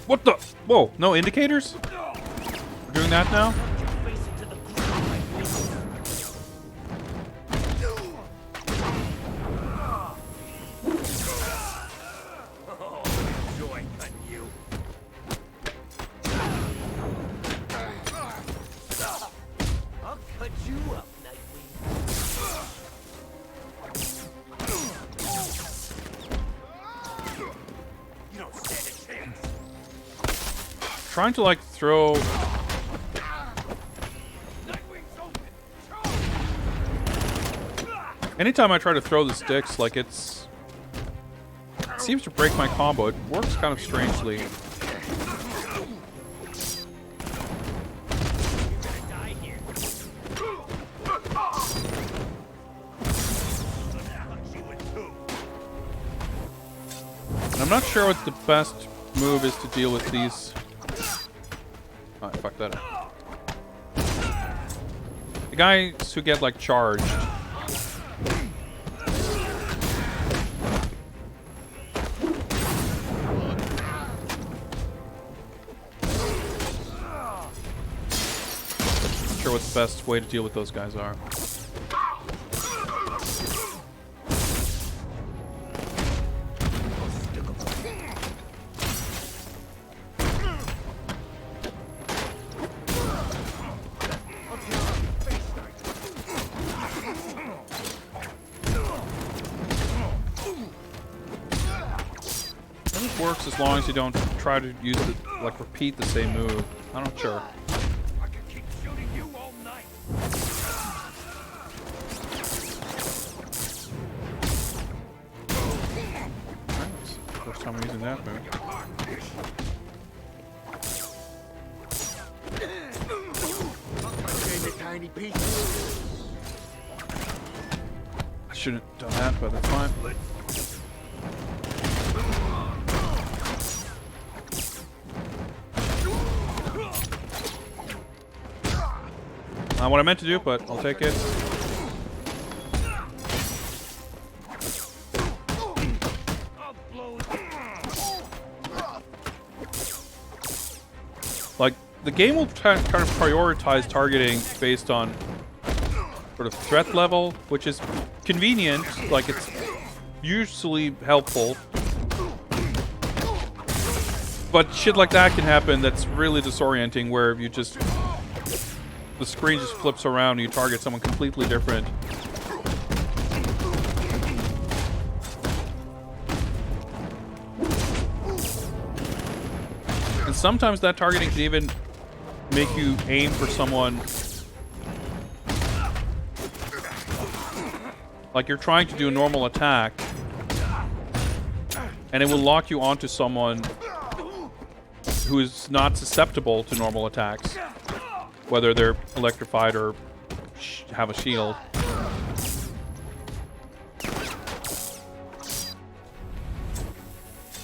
What the? Whoa, no indicators? We're doing that now? Trying to like throw anytime I try to throw the sticks, like it seems to break my combo. It works kind of strangely. And I'm not sure what the best move is to deal with these. Oh, I fucked that up. The guys who get, like, charged. Not sure what the best way to deal with those guys are. Works as long as you don't try to use it, like repeat the same move. I'm not sure. I can keep shooting you all night. That's the first time I'm using that move. I shouldn't have done that, but that's fine. Not what I meant to do, but I'll take it. Like, the game will kind of prioritize targeting based on sort of threat level, which is convenient. Like, it's usually helpful. But shit like that can happen that's really disorienting, where you just... the screen just flips around and you target someone completely different. And sometimes that targeting can even make you aim for someone. Like you're trying to do a normal attack, and it will lock you onto someone who is not susceptible to normal attacks. Whether they're electrified or have a shield.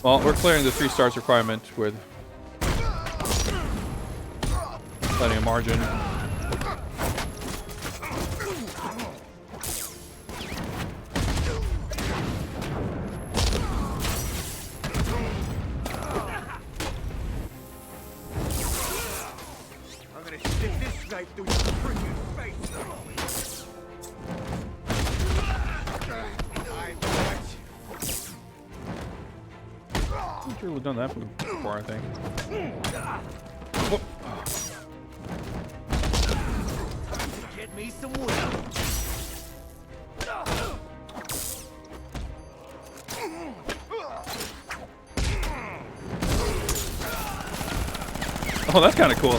Well, we're clearing the 3 stars requirement with Plenty of margin. I'm gonna stick this knife through your freaking face. I've really done that before, I think. Whoop. Get me some wood. Oh, that's kind of cool. I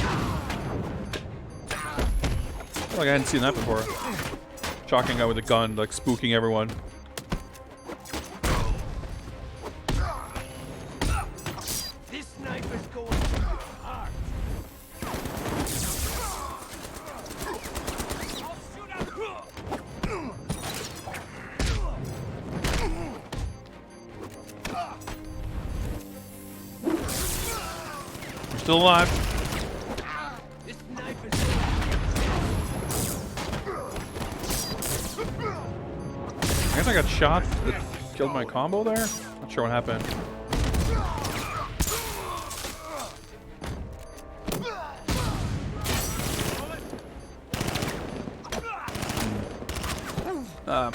feel like I hadn't seen that before. Shocking guy with a gun, like spooking everyone. This knife is going through your heart. I'll shoot out. We're still alive. This knife is I guess I got shot. That killed my combo there. Not sure what happened.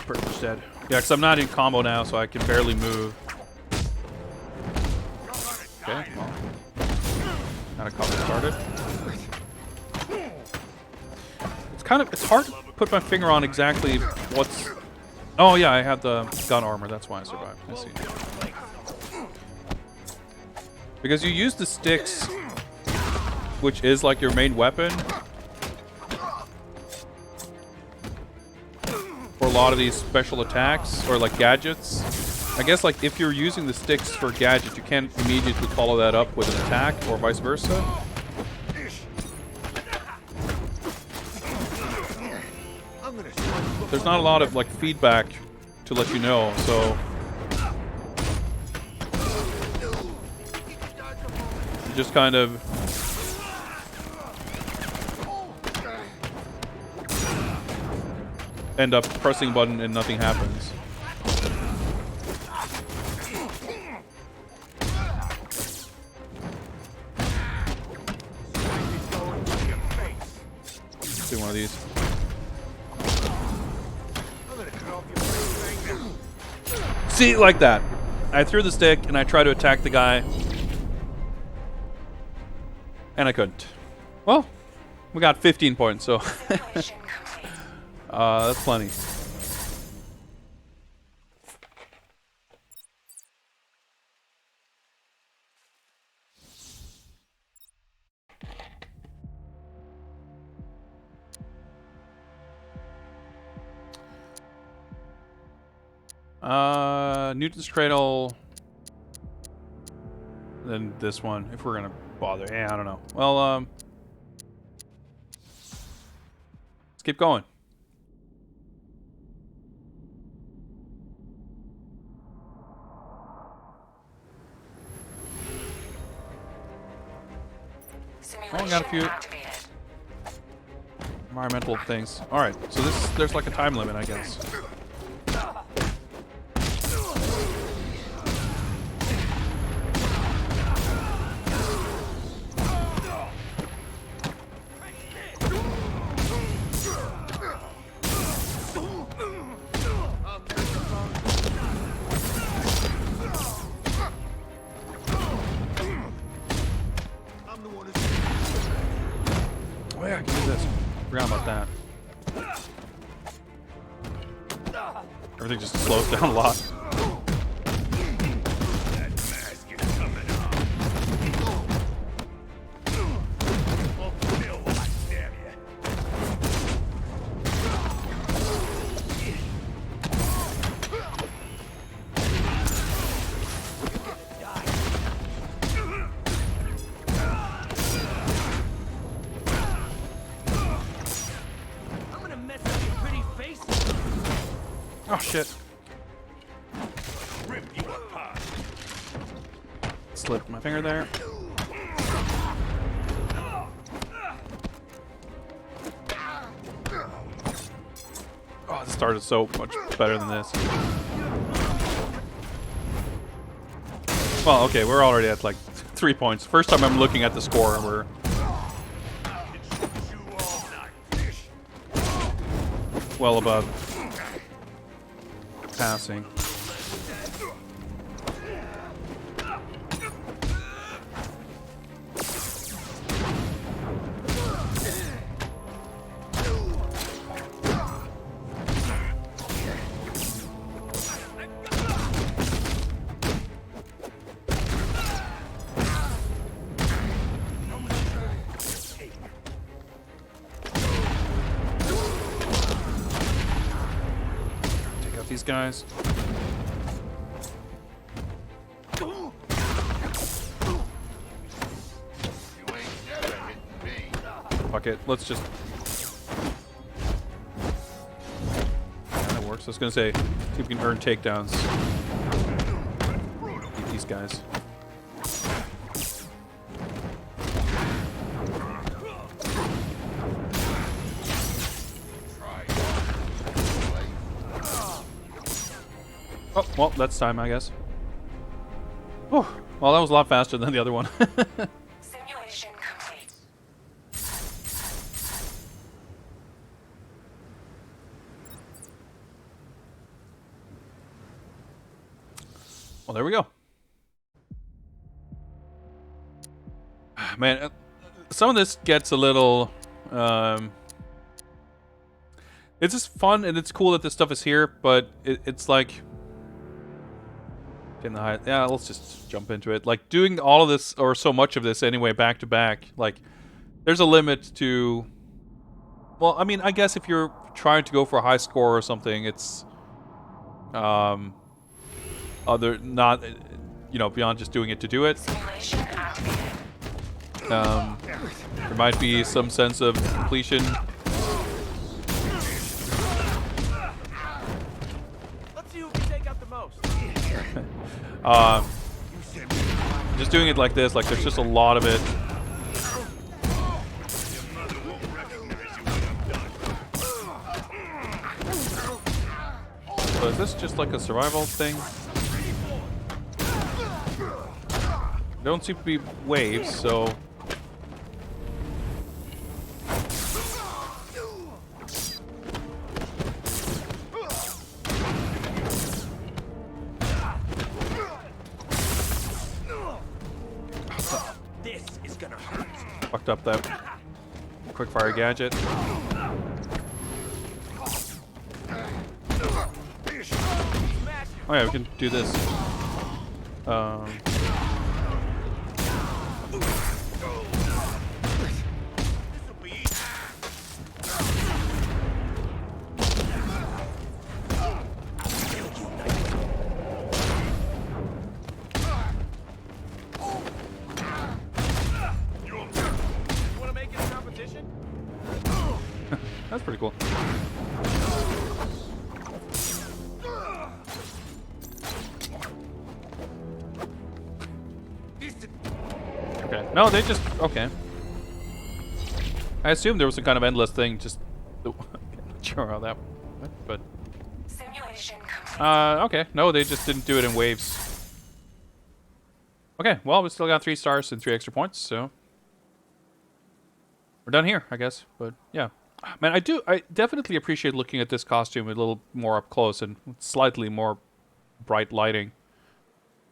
Pretty much dead. Yeah, because I'm not in combo now, so I can barely move. Okay, well. Kind of combo started. It's hard to put my finger on exactly what's... Oh yeah, I have the gun armor, that's why I survived. I see. Because you use the sticks, which is like your main weapon, for a lot of these special attacks, or like gadgets. I guess like if you're using the sticks for gadgets, you can't immediately follow that up with an attack, or vice versa. There's not a lot of like feedback to let you know, so you just kind of end up pressing a button and nothing happens. Let's do one of these. See, like that. I threw the stick and I tried to attack the guy. And I couldn't. Well, we got 15 points, so Simulation complete. that's plenty. Newton's Cradle. Then this one, if we're gonna bother. Yeah, I don't know. Well, let's keep going. Simulation got a few. activated. Environmental things. All right, so there's like a time limit, I guess. Oh yeah, I can do this. Forgot about that. Everything just slows down a lot. Oh shit. Slipped my finger there. Oh, the start is so much better than this. Well, okay, we're already at like 3 points. First time I'm looking at the score, and we're well above passing. These guys. Fuck it. Let's just. That works. I was gonna say, see if we can earn takedowns. Beat these guys. Oh, well, that's time, I guess. Oh, well, that was a lot faster than the other one. Simulation complete. Well, there we go. Man, some of this gets a little... it's just fun, and it's cool that this stuff is here, but it's like... In the high, yeah, let's just jump into it. Like, doing all of this, or so much of this anyway, back to back, like, there's a limit to... Well, I mean, I guess if you're trying to go for a high score or something, it's... other, not, you know, beyond just doing it to do it. Simulation activated. There might be some sense of completion. Let's see who can take out the most. Just doing it like this, like there's just a lot of it. So is this just like a survival thing? Don't seem to be waves, so... This is gonna hurt. Fucked up that quickfire gadget. Oh yeah, we can do this. Wanna make it a competition? That's pretty cool. Okay. No, they just... Okay. I assumed there was some kind of endless thing, just... Not sure how that went, but... Simulation complete. Okay. No, they just didn't do it in waves. Okay, well, we still got 3 stars and 3 extra points, so... We're done here, I guess, but yeah. Man, I definitely appreciate looking at this costume a little more up close and slightly more bright lighting.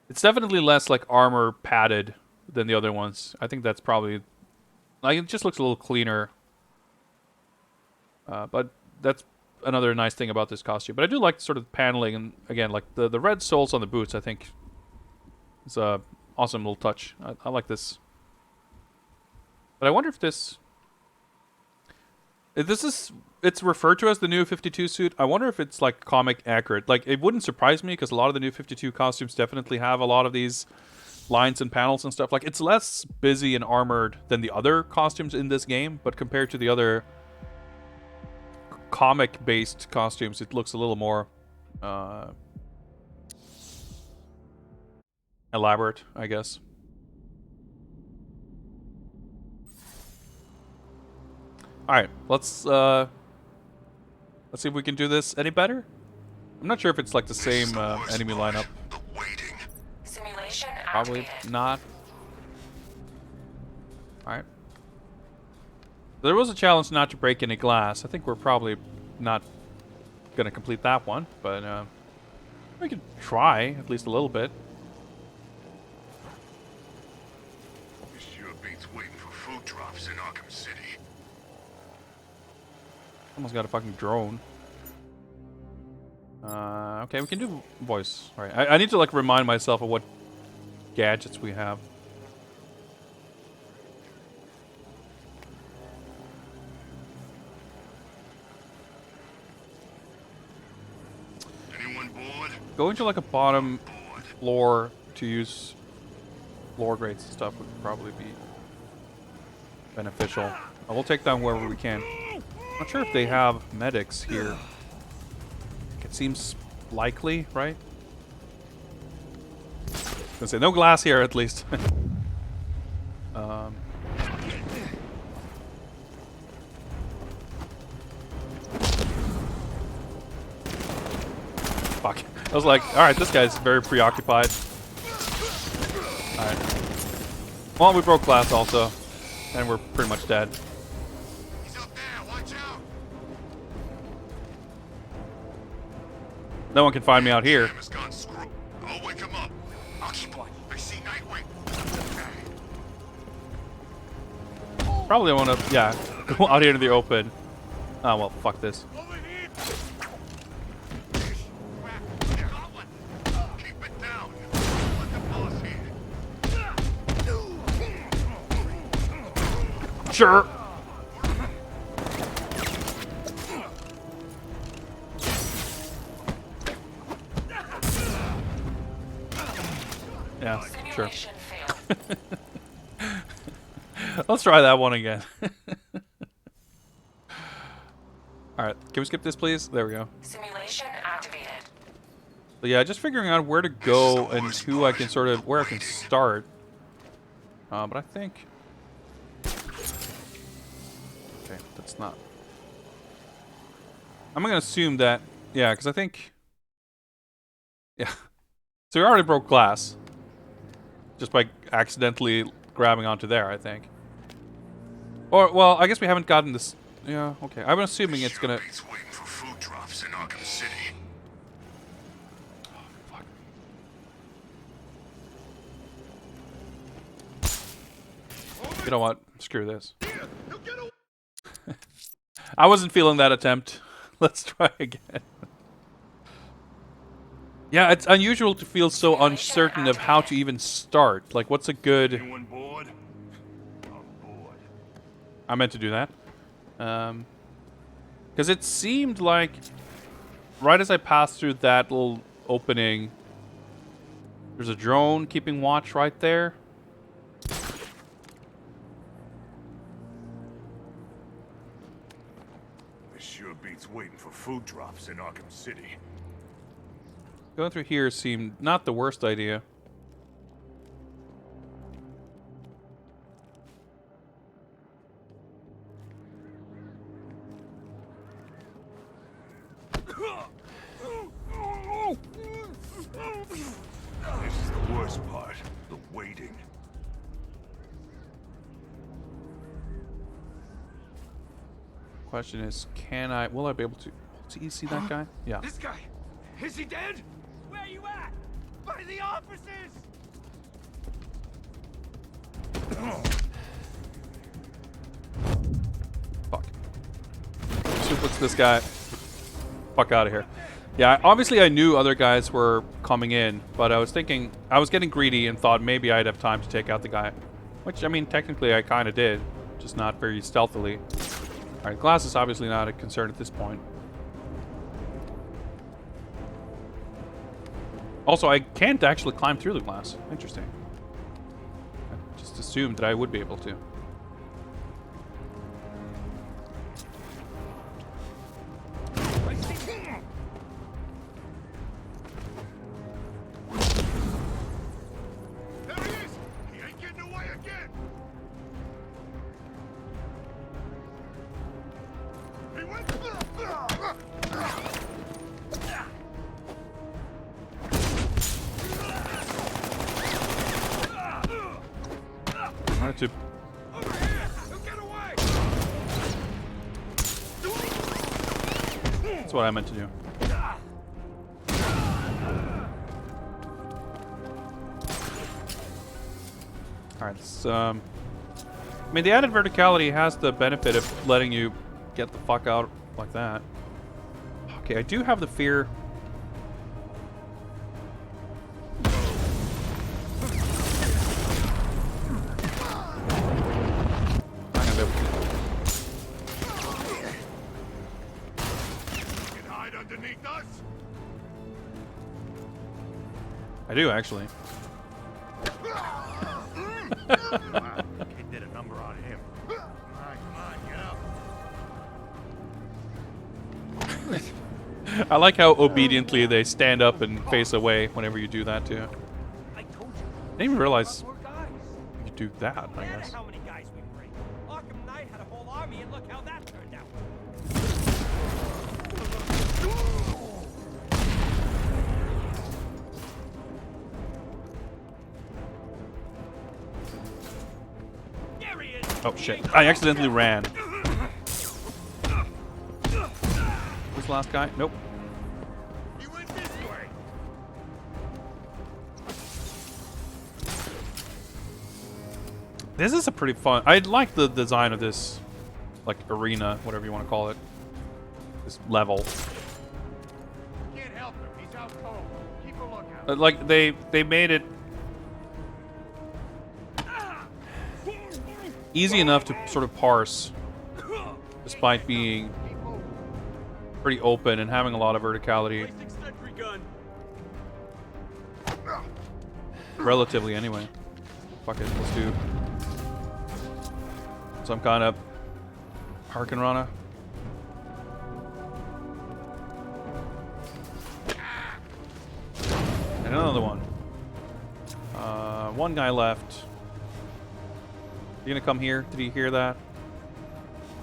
It's definitely less, like, armor padded than the other ones. I think that's probably... Like, it just looks a little cleaner. But that's another nice thing about this costume. But I do like sort of paneling, and again, like, the red soles on the boots, I think, is a awesome little touch. I like this. But I wonder if this... It's referred to as the new 52 suit. I wonder if it's, like, comic accurate. Like, it wouldn't surprise me, because a lot of the new 52 costumes definitely have a lot of these lines and panels and stuff. Like, it's less busy and armored than the other costumes in this game, but compared to the other comic-based costumes, it looks a little more elaborate, I guess. Alright, let's Let's see if we can do this any better. I'm not sure if it's like the same enemy lineup. The waiting. Simulation Probably activated. not. Alright. There was a challenge not to break any glass. I think we're probably not going to complete that one, but we could try at least a little bit. This sure beats waiting for food drops in Arkham City. Almost got a fucking drone. Okay, we can do voice. All right, I need to like remind myself of what gadgets we have. Anyone bored? Going to like a bottom floor to use floor grades and stuff would probably be beneficial. We'll take down wherever we can. Not sure if they have medics here. It seems likely, right? I was gonna say no glass here at least. Fuck. I was like, alright, this guy's very preoccupied. Alright. Well, we broke glass also. And we're pretty much dead. He's up there, watch out! No one can find me out here. Sam has gone screw. I'll wake him up. I'll keep watch. I see Nightwing. Probably want to, yeah, go out here to the open. Oh, well, fuck this. Keep it down. Let the boss hear. Sure. Yeah, sure. Simulation failed. Let's try that one again. Alright, can we skip this, please? There we go. Simulation activated. So yeah, just figuring out where to go and who I can sort of, where I can start. But I think... Okay, that's not... I'm gonna assume that, yeah, because I think... Yeah. So we already broke glass. Just by accidentally grabbing onto there, I think. Or, well, I guess we haven't gotten this... Yeah, okay. I'm assuming it's gonna... Beats waiting for food drops in Arkham City. You know what? Screw this. I wasn't feeling that attempt. Let's try again. Yeah, it's unusual to feel so uncertain of how to even start. Like, what's a good... Anyone bored? I'm bored. I meant to do that. Because it seemed like right as I passed through that little opening, there's a drone keeping watch right there. This sure beats waiting for food drops in Arkham City. Going through here seemed not the worst idea. This is the worst part, the waiting. Question is, will I be able to... Do you see that guy? Yeah. This guy, is he dead? Where you at? By the offices! Fuck. Suplex this guy. Fuck out of here. Yeah, obviously I knew other guys were coming in, but I was thinking... I was getting greedy and thought maybe I'd have time to take out the guy. Which, I mean, technically I kind of did. Just not very stealthily. Alright, glass is obviously not a concern at this point. Also, I can't actually climb through the glass. Interesting. I just assumed that I would be able to. There he is! He ain't getting away again! He went... to. Over here! Get away! That's what I meant to do. All right, let's. I mean, the added verticality has the benefit of letting you get the fuck out like that. Okay, I do have the fear. I'm not gonna be able to. You can hide underneath us. I do actually. Kid did a number on him. Come on, get up. I like how obediently they stand up and face away whenever you do that too. I told you. I didn't even realize More guys. you do that, I Matter guess. how many guys we bring. Arkham Knight had a whole army, and look how that turned out. There he is. Oh shit. I accidentally ran. This last guy? Nope. He went this way. This is a pretty fun. I like the design of this, like, arena, whatever you want to call it. This level. Can't help him. He's out cold. Keep a lookout. Like, they made it easy enough to sort of parse, despite being Keep moving. pretty open and having a lot of verticality. Relatively, anyway. Fuck it, let's do some kind of park and rana. And another one. One guy left. You gonna come here? Did you hear that?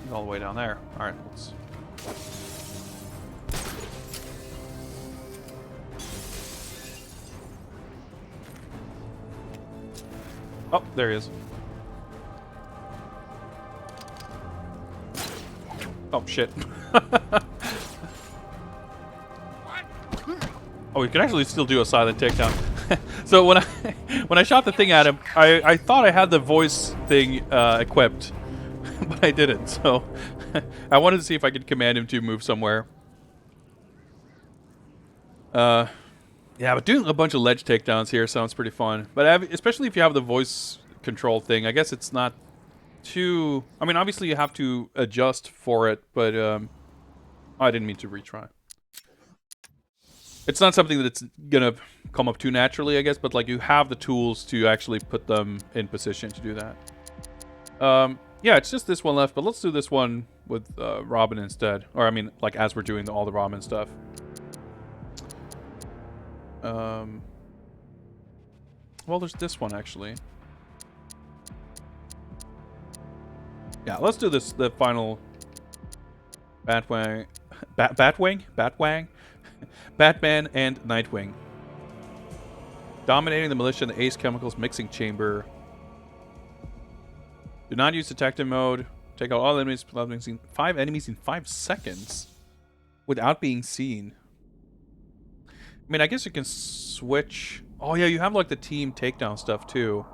He's all the way down there. Alright, let's. Oh, there he is. Oh shit. Oh, we can actually still do a silent takedown. So when I shot the thing at him, I thought I had the voice thing equipped, but I didn't. So I wanted to see if I could command him to move somewhere. Yeah, but doing a bunch of ledge takedowns here sounds pretty fun. But especially if you have the voice control thing, I guess it's not too. I mean, obviously you have to adjust for it, but I didn't mean to retry. It's not something that's gonna come up too naturally, I guess, but like you have the tools to actually put them in position to do that. Yeah, it's just this one left, but let's do this one with Robin instead. Or I mean, like as we're doing all the Robin stuff. Well, there's this one actually. Yeah, let's do this. The final Batwang, Batwang, Batman and Nightwing. Dominating the militia in the Ace Chemicals mixing chamber. Do not use detective mode. Take out all enemies. 5 enemies in 5 seconds without being seen. I mean, I guess you can switch. Oh yeah, you have like the team takedown stuff too.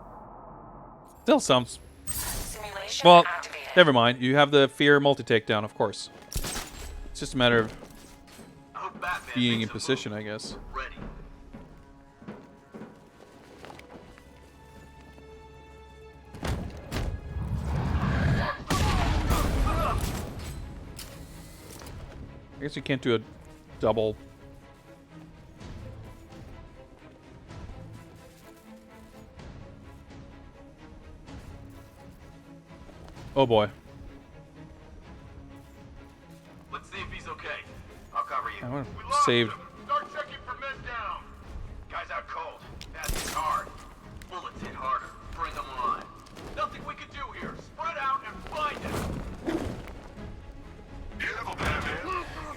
Still sounds. Simulation Well, activated. never mind. You have the fear multi takedown, of course. It's just a matter of I hope Batman being in makes a position, move. I guess. Ready. I guess you can't do a double. Oh boy. Let's see if he's okay. I'll cover you. I want We to lost save. him. Start checking for men down. Guy's out cold. That's hit hard. Bullets hit harder. Bring them on. Nothing we can do here. Spread out and find him. Beautiful, Batman. We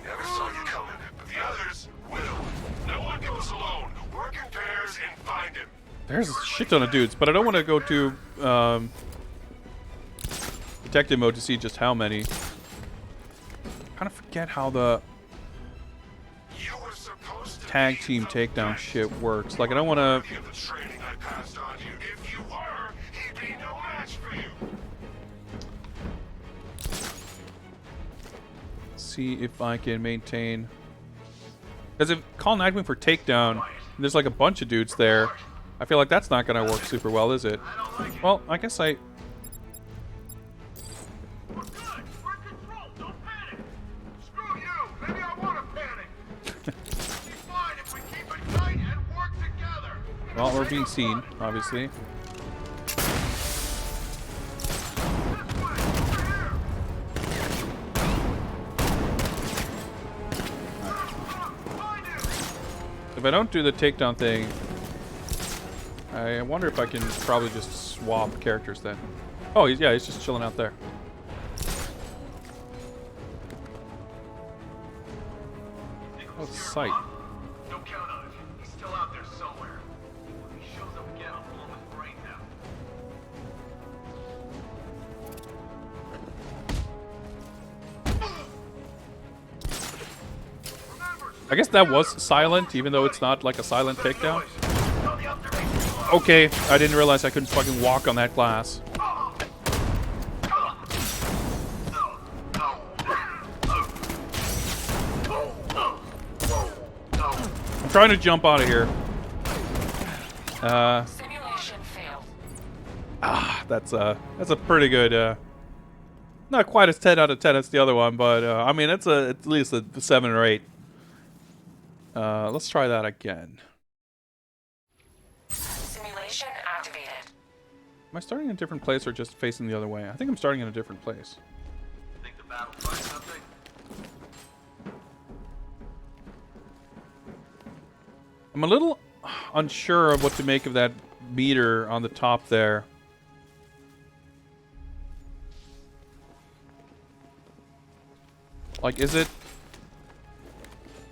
never saw you coming, but the others will. No one goes alone. Work in pairs and find him. There's a shit ton of dudes, but I don't want to go to detective mode to see just how many. Kind of forget how the You were supposed to tag be team the takedown best. shit works. Like, I don't want to Worthy of the training I passed on you. If you were, he'd be no match for you. see if I can maintain. Because if call Nightwing for takedown, and there's like a bunch of dudes there, I feel like that's not going to work super well, is it? Well, I guess I... We're good. We're in control. Don't panic. Screw you. Maybe I want to panic. Be fine if we keep it tight and work together. Well, we're being seen, obviously. This way. Over here. Behind you. If I don't do the takedown thing, I wonder if I can probably just swap characters then. Oh, he's just chilling out there. Oh, sight. Don't count on it. He's still out there somewhere. When he shows up again, I'll blow his brains out. Remember, I guess that was silent, even though it's not like a silent takedown. tell the observation. Okay, I didn't realize I couldn't fucking walk on that glass. I'm trying to jump out of here. Simulation failed. That's a pretty good. Not quite as 10 out of 10 as the other one, but I mean it's at least a 7 or 8. Let's try that again. Simulation activated. Am I starting in a different place or just facing the other way? I think I'm starting in a different place. Think the battle find something? I'm a little unsure of what to make of that meter on the top there. Like, is it...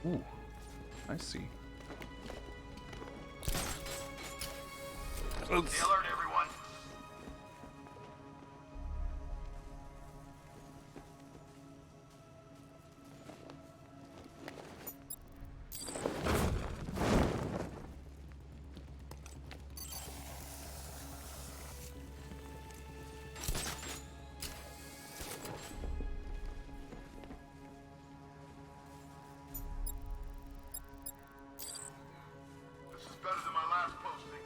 Ooh, I see. Stay alert, everyone. This is better than my last posting.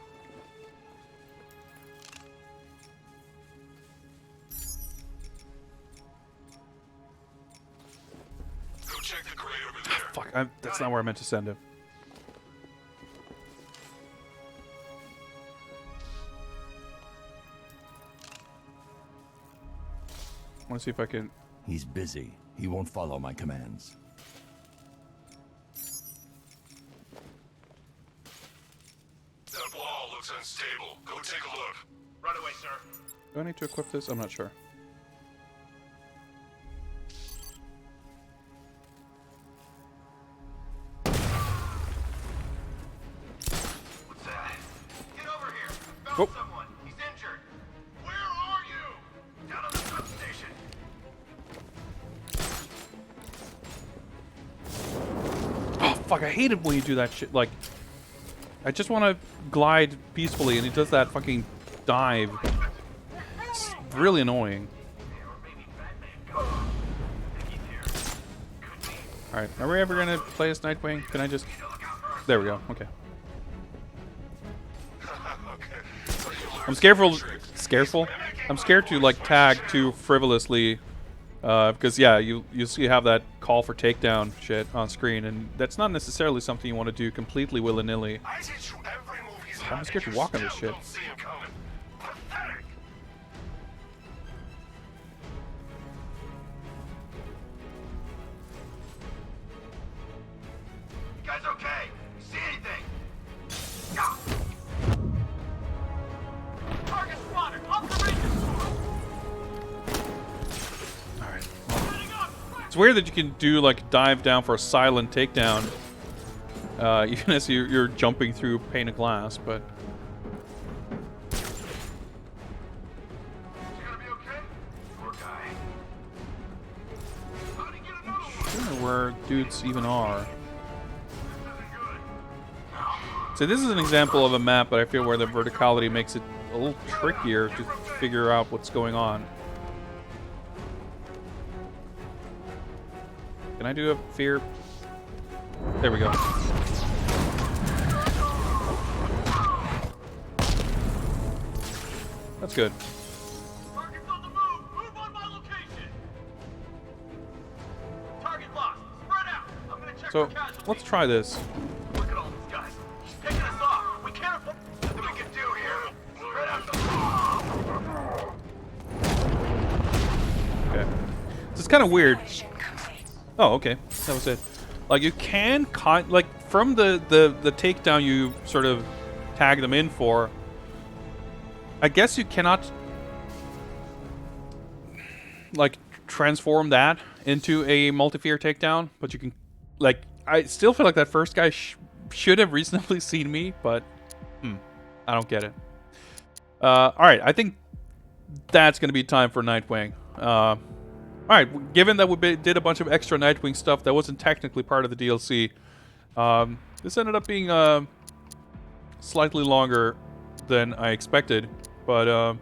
Go check the crate over there. Fuck, that's not where I meant to send him. I want to see if I can... He's busy. He won't follow my commands. That wall looks unstable. Go take a look. Right away, sir. Do I need to equip this? I'm not sure. What's that? Get over here. Found Oh. someone. He's injured. Where are you? Down on the substation. Oh, fuck, I hate it when you do that shit. Like, I just want to glide peacefully, and he does that fucking dive. It's really annoying. Or maybe Batman. Go. Think he's here. Could be. Alright, are we ever going to play as Nightwing? Can I just... There we go, okay. I'm scareful. I'm scared to, like, tag too frivolously. Because, yeah, you see you have that call for takedown shit on screen, and that's not necessarily something you want to do completely willy-nilly. I teach you every move he's I'm got, scared and to walk you on this still shit. don't see him coming. Pathetic. You guys okay? You see anything? Yeah. Target spotted. Up the range. Alright. It's weird that you can do, like, dive down for a silent takedown. Even as you're jumping through pane of glass, but... You gonna be okay? Poor guy. where dudes even are. So this is an example of a map, but I feel where the verticality makes it a little trickier to figure out what's going on. Can I do a fear? There we go. That's good. Target's on the move! Move on my location! Target lost! Spread out! I'm gonna check So for casualties. let's try this. Look at all these guys. She's taking us off. We can't afford... Nothing we can do here. Spread out the... Okay. This is kind of weird. Simulation complete. Oh, okay. That was it. Like, you can like from the takedown you sort of tag them in for. I guess you cannot like transform that into a multi-fear takedown, but you can, like, I still feel like that first guy should have reasonably seen me, but I don't get it. All right, I think that's going to be time for Nightwing. All right, given that we did a bunch of extra Nightwing stuff that wasn't technically part of the DLC, this ended up being slightly longer than I expected, but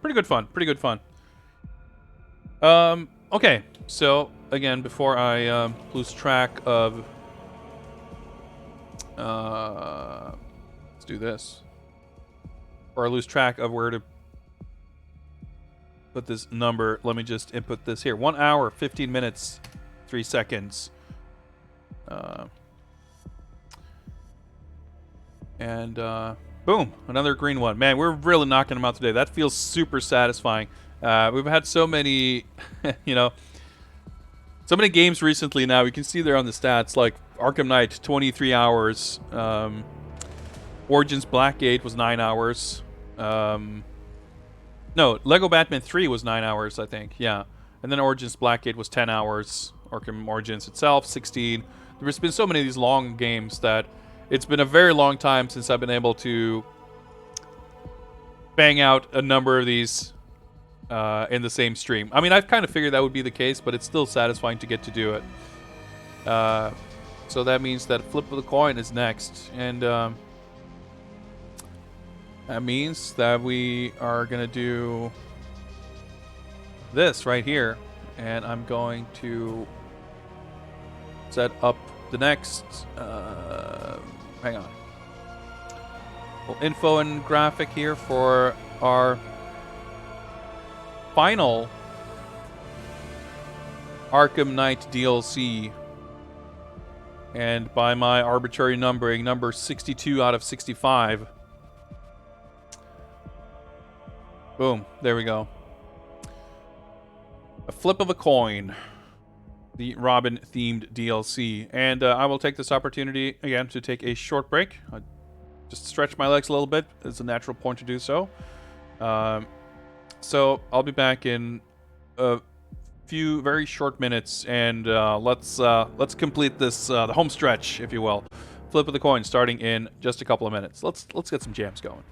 pretty good fun. Pretty good fun. Okay, so again, before I lose track of, let's do this, or I lose track of where to put this number. Let me just input this here: 1 hour, 15 minutes, 3 seconds. And boom, another green one. Man, we're really knocking them out today. That feels super satisfying. We've had so many, you know, so many games recently now. You can see there on the stats, like Arkham Knight, 23 hours. Origins Blackgate was 9 hours. No, Lego Batman 3 was 9 hours, I think. Yeah. And then Origins Blackgate was 10 hours. Arkham Origins itself, 16. There's been so many of these long games that it's been a very long time since I've been able to bang out a number of these in the same stream. I mean, I've kind of figured that would be the case, but it's still satisfying to get to do it. So that means that Flip of the Coin is next. And that means that we are going to do this right here. And I'm going to set up the next... hang on. Well, info and graphic here for our final Arkham Knight DLC. And by my arbitrary numbering, number 62 out of 65. Boom. There we go. A flip of a coin. The Robin-themed DLC. And I will take this opportunity, again, to take a short break. Just stretch my legs a little bit. It's a natural point to do so. So I'll be back in a few very short minutes, and let's complete this the home stretch, if you will. Flip of the coin starting in just a couple of minutes. Let's get some jams going.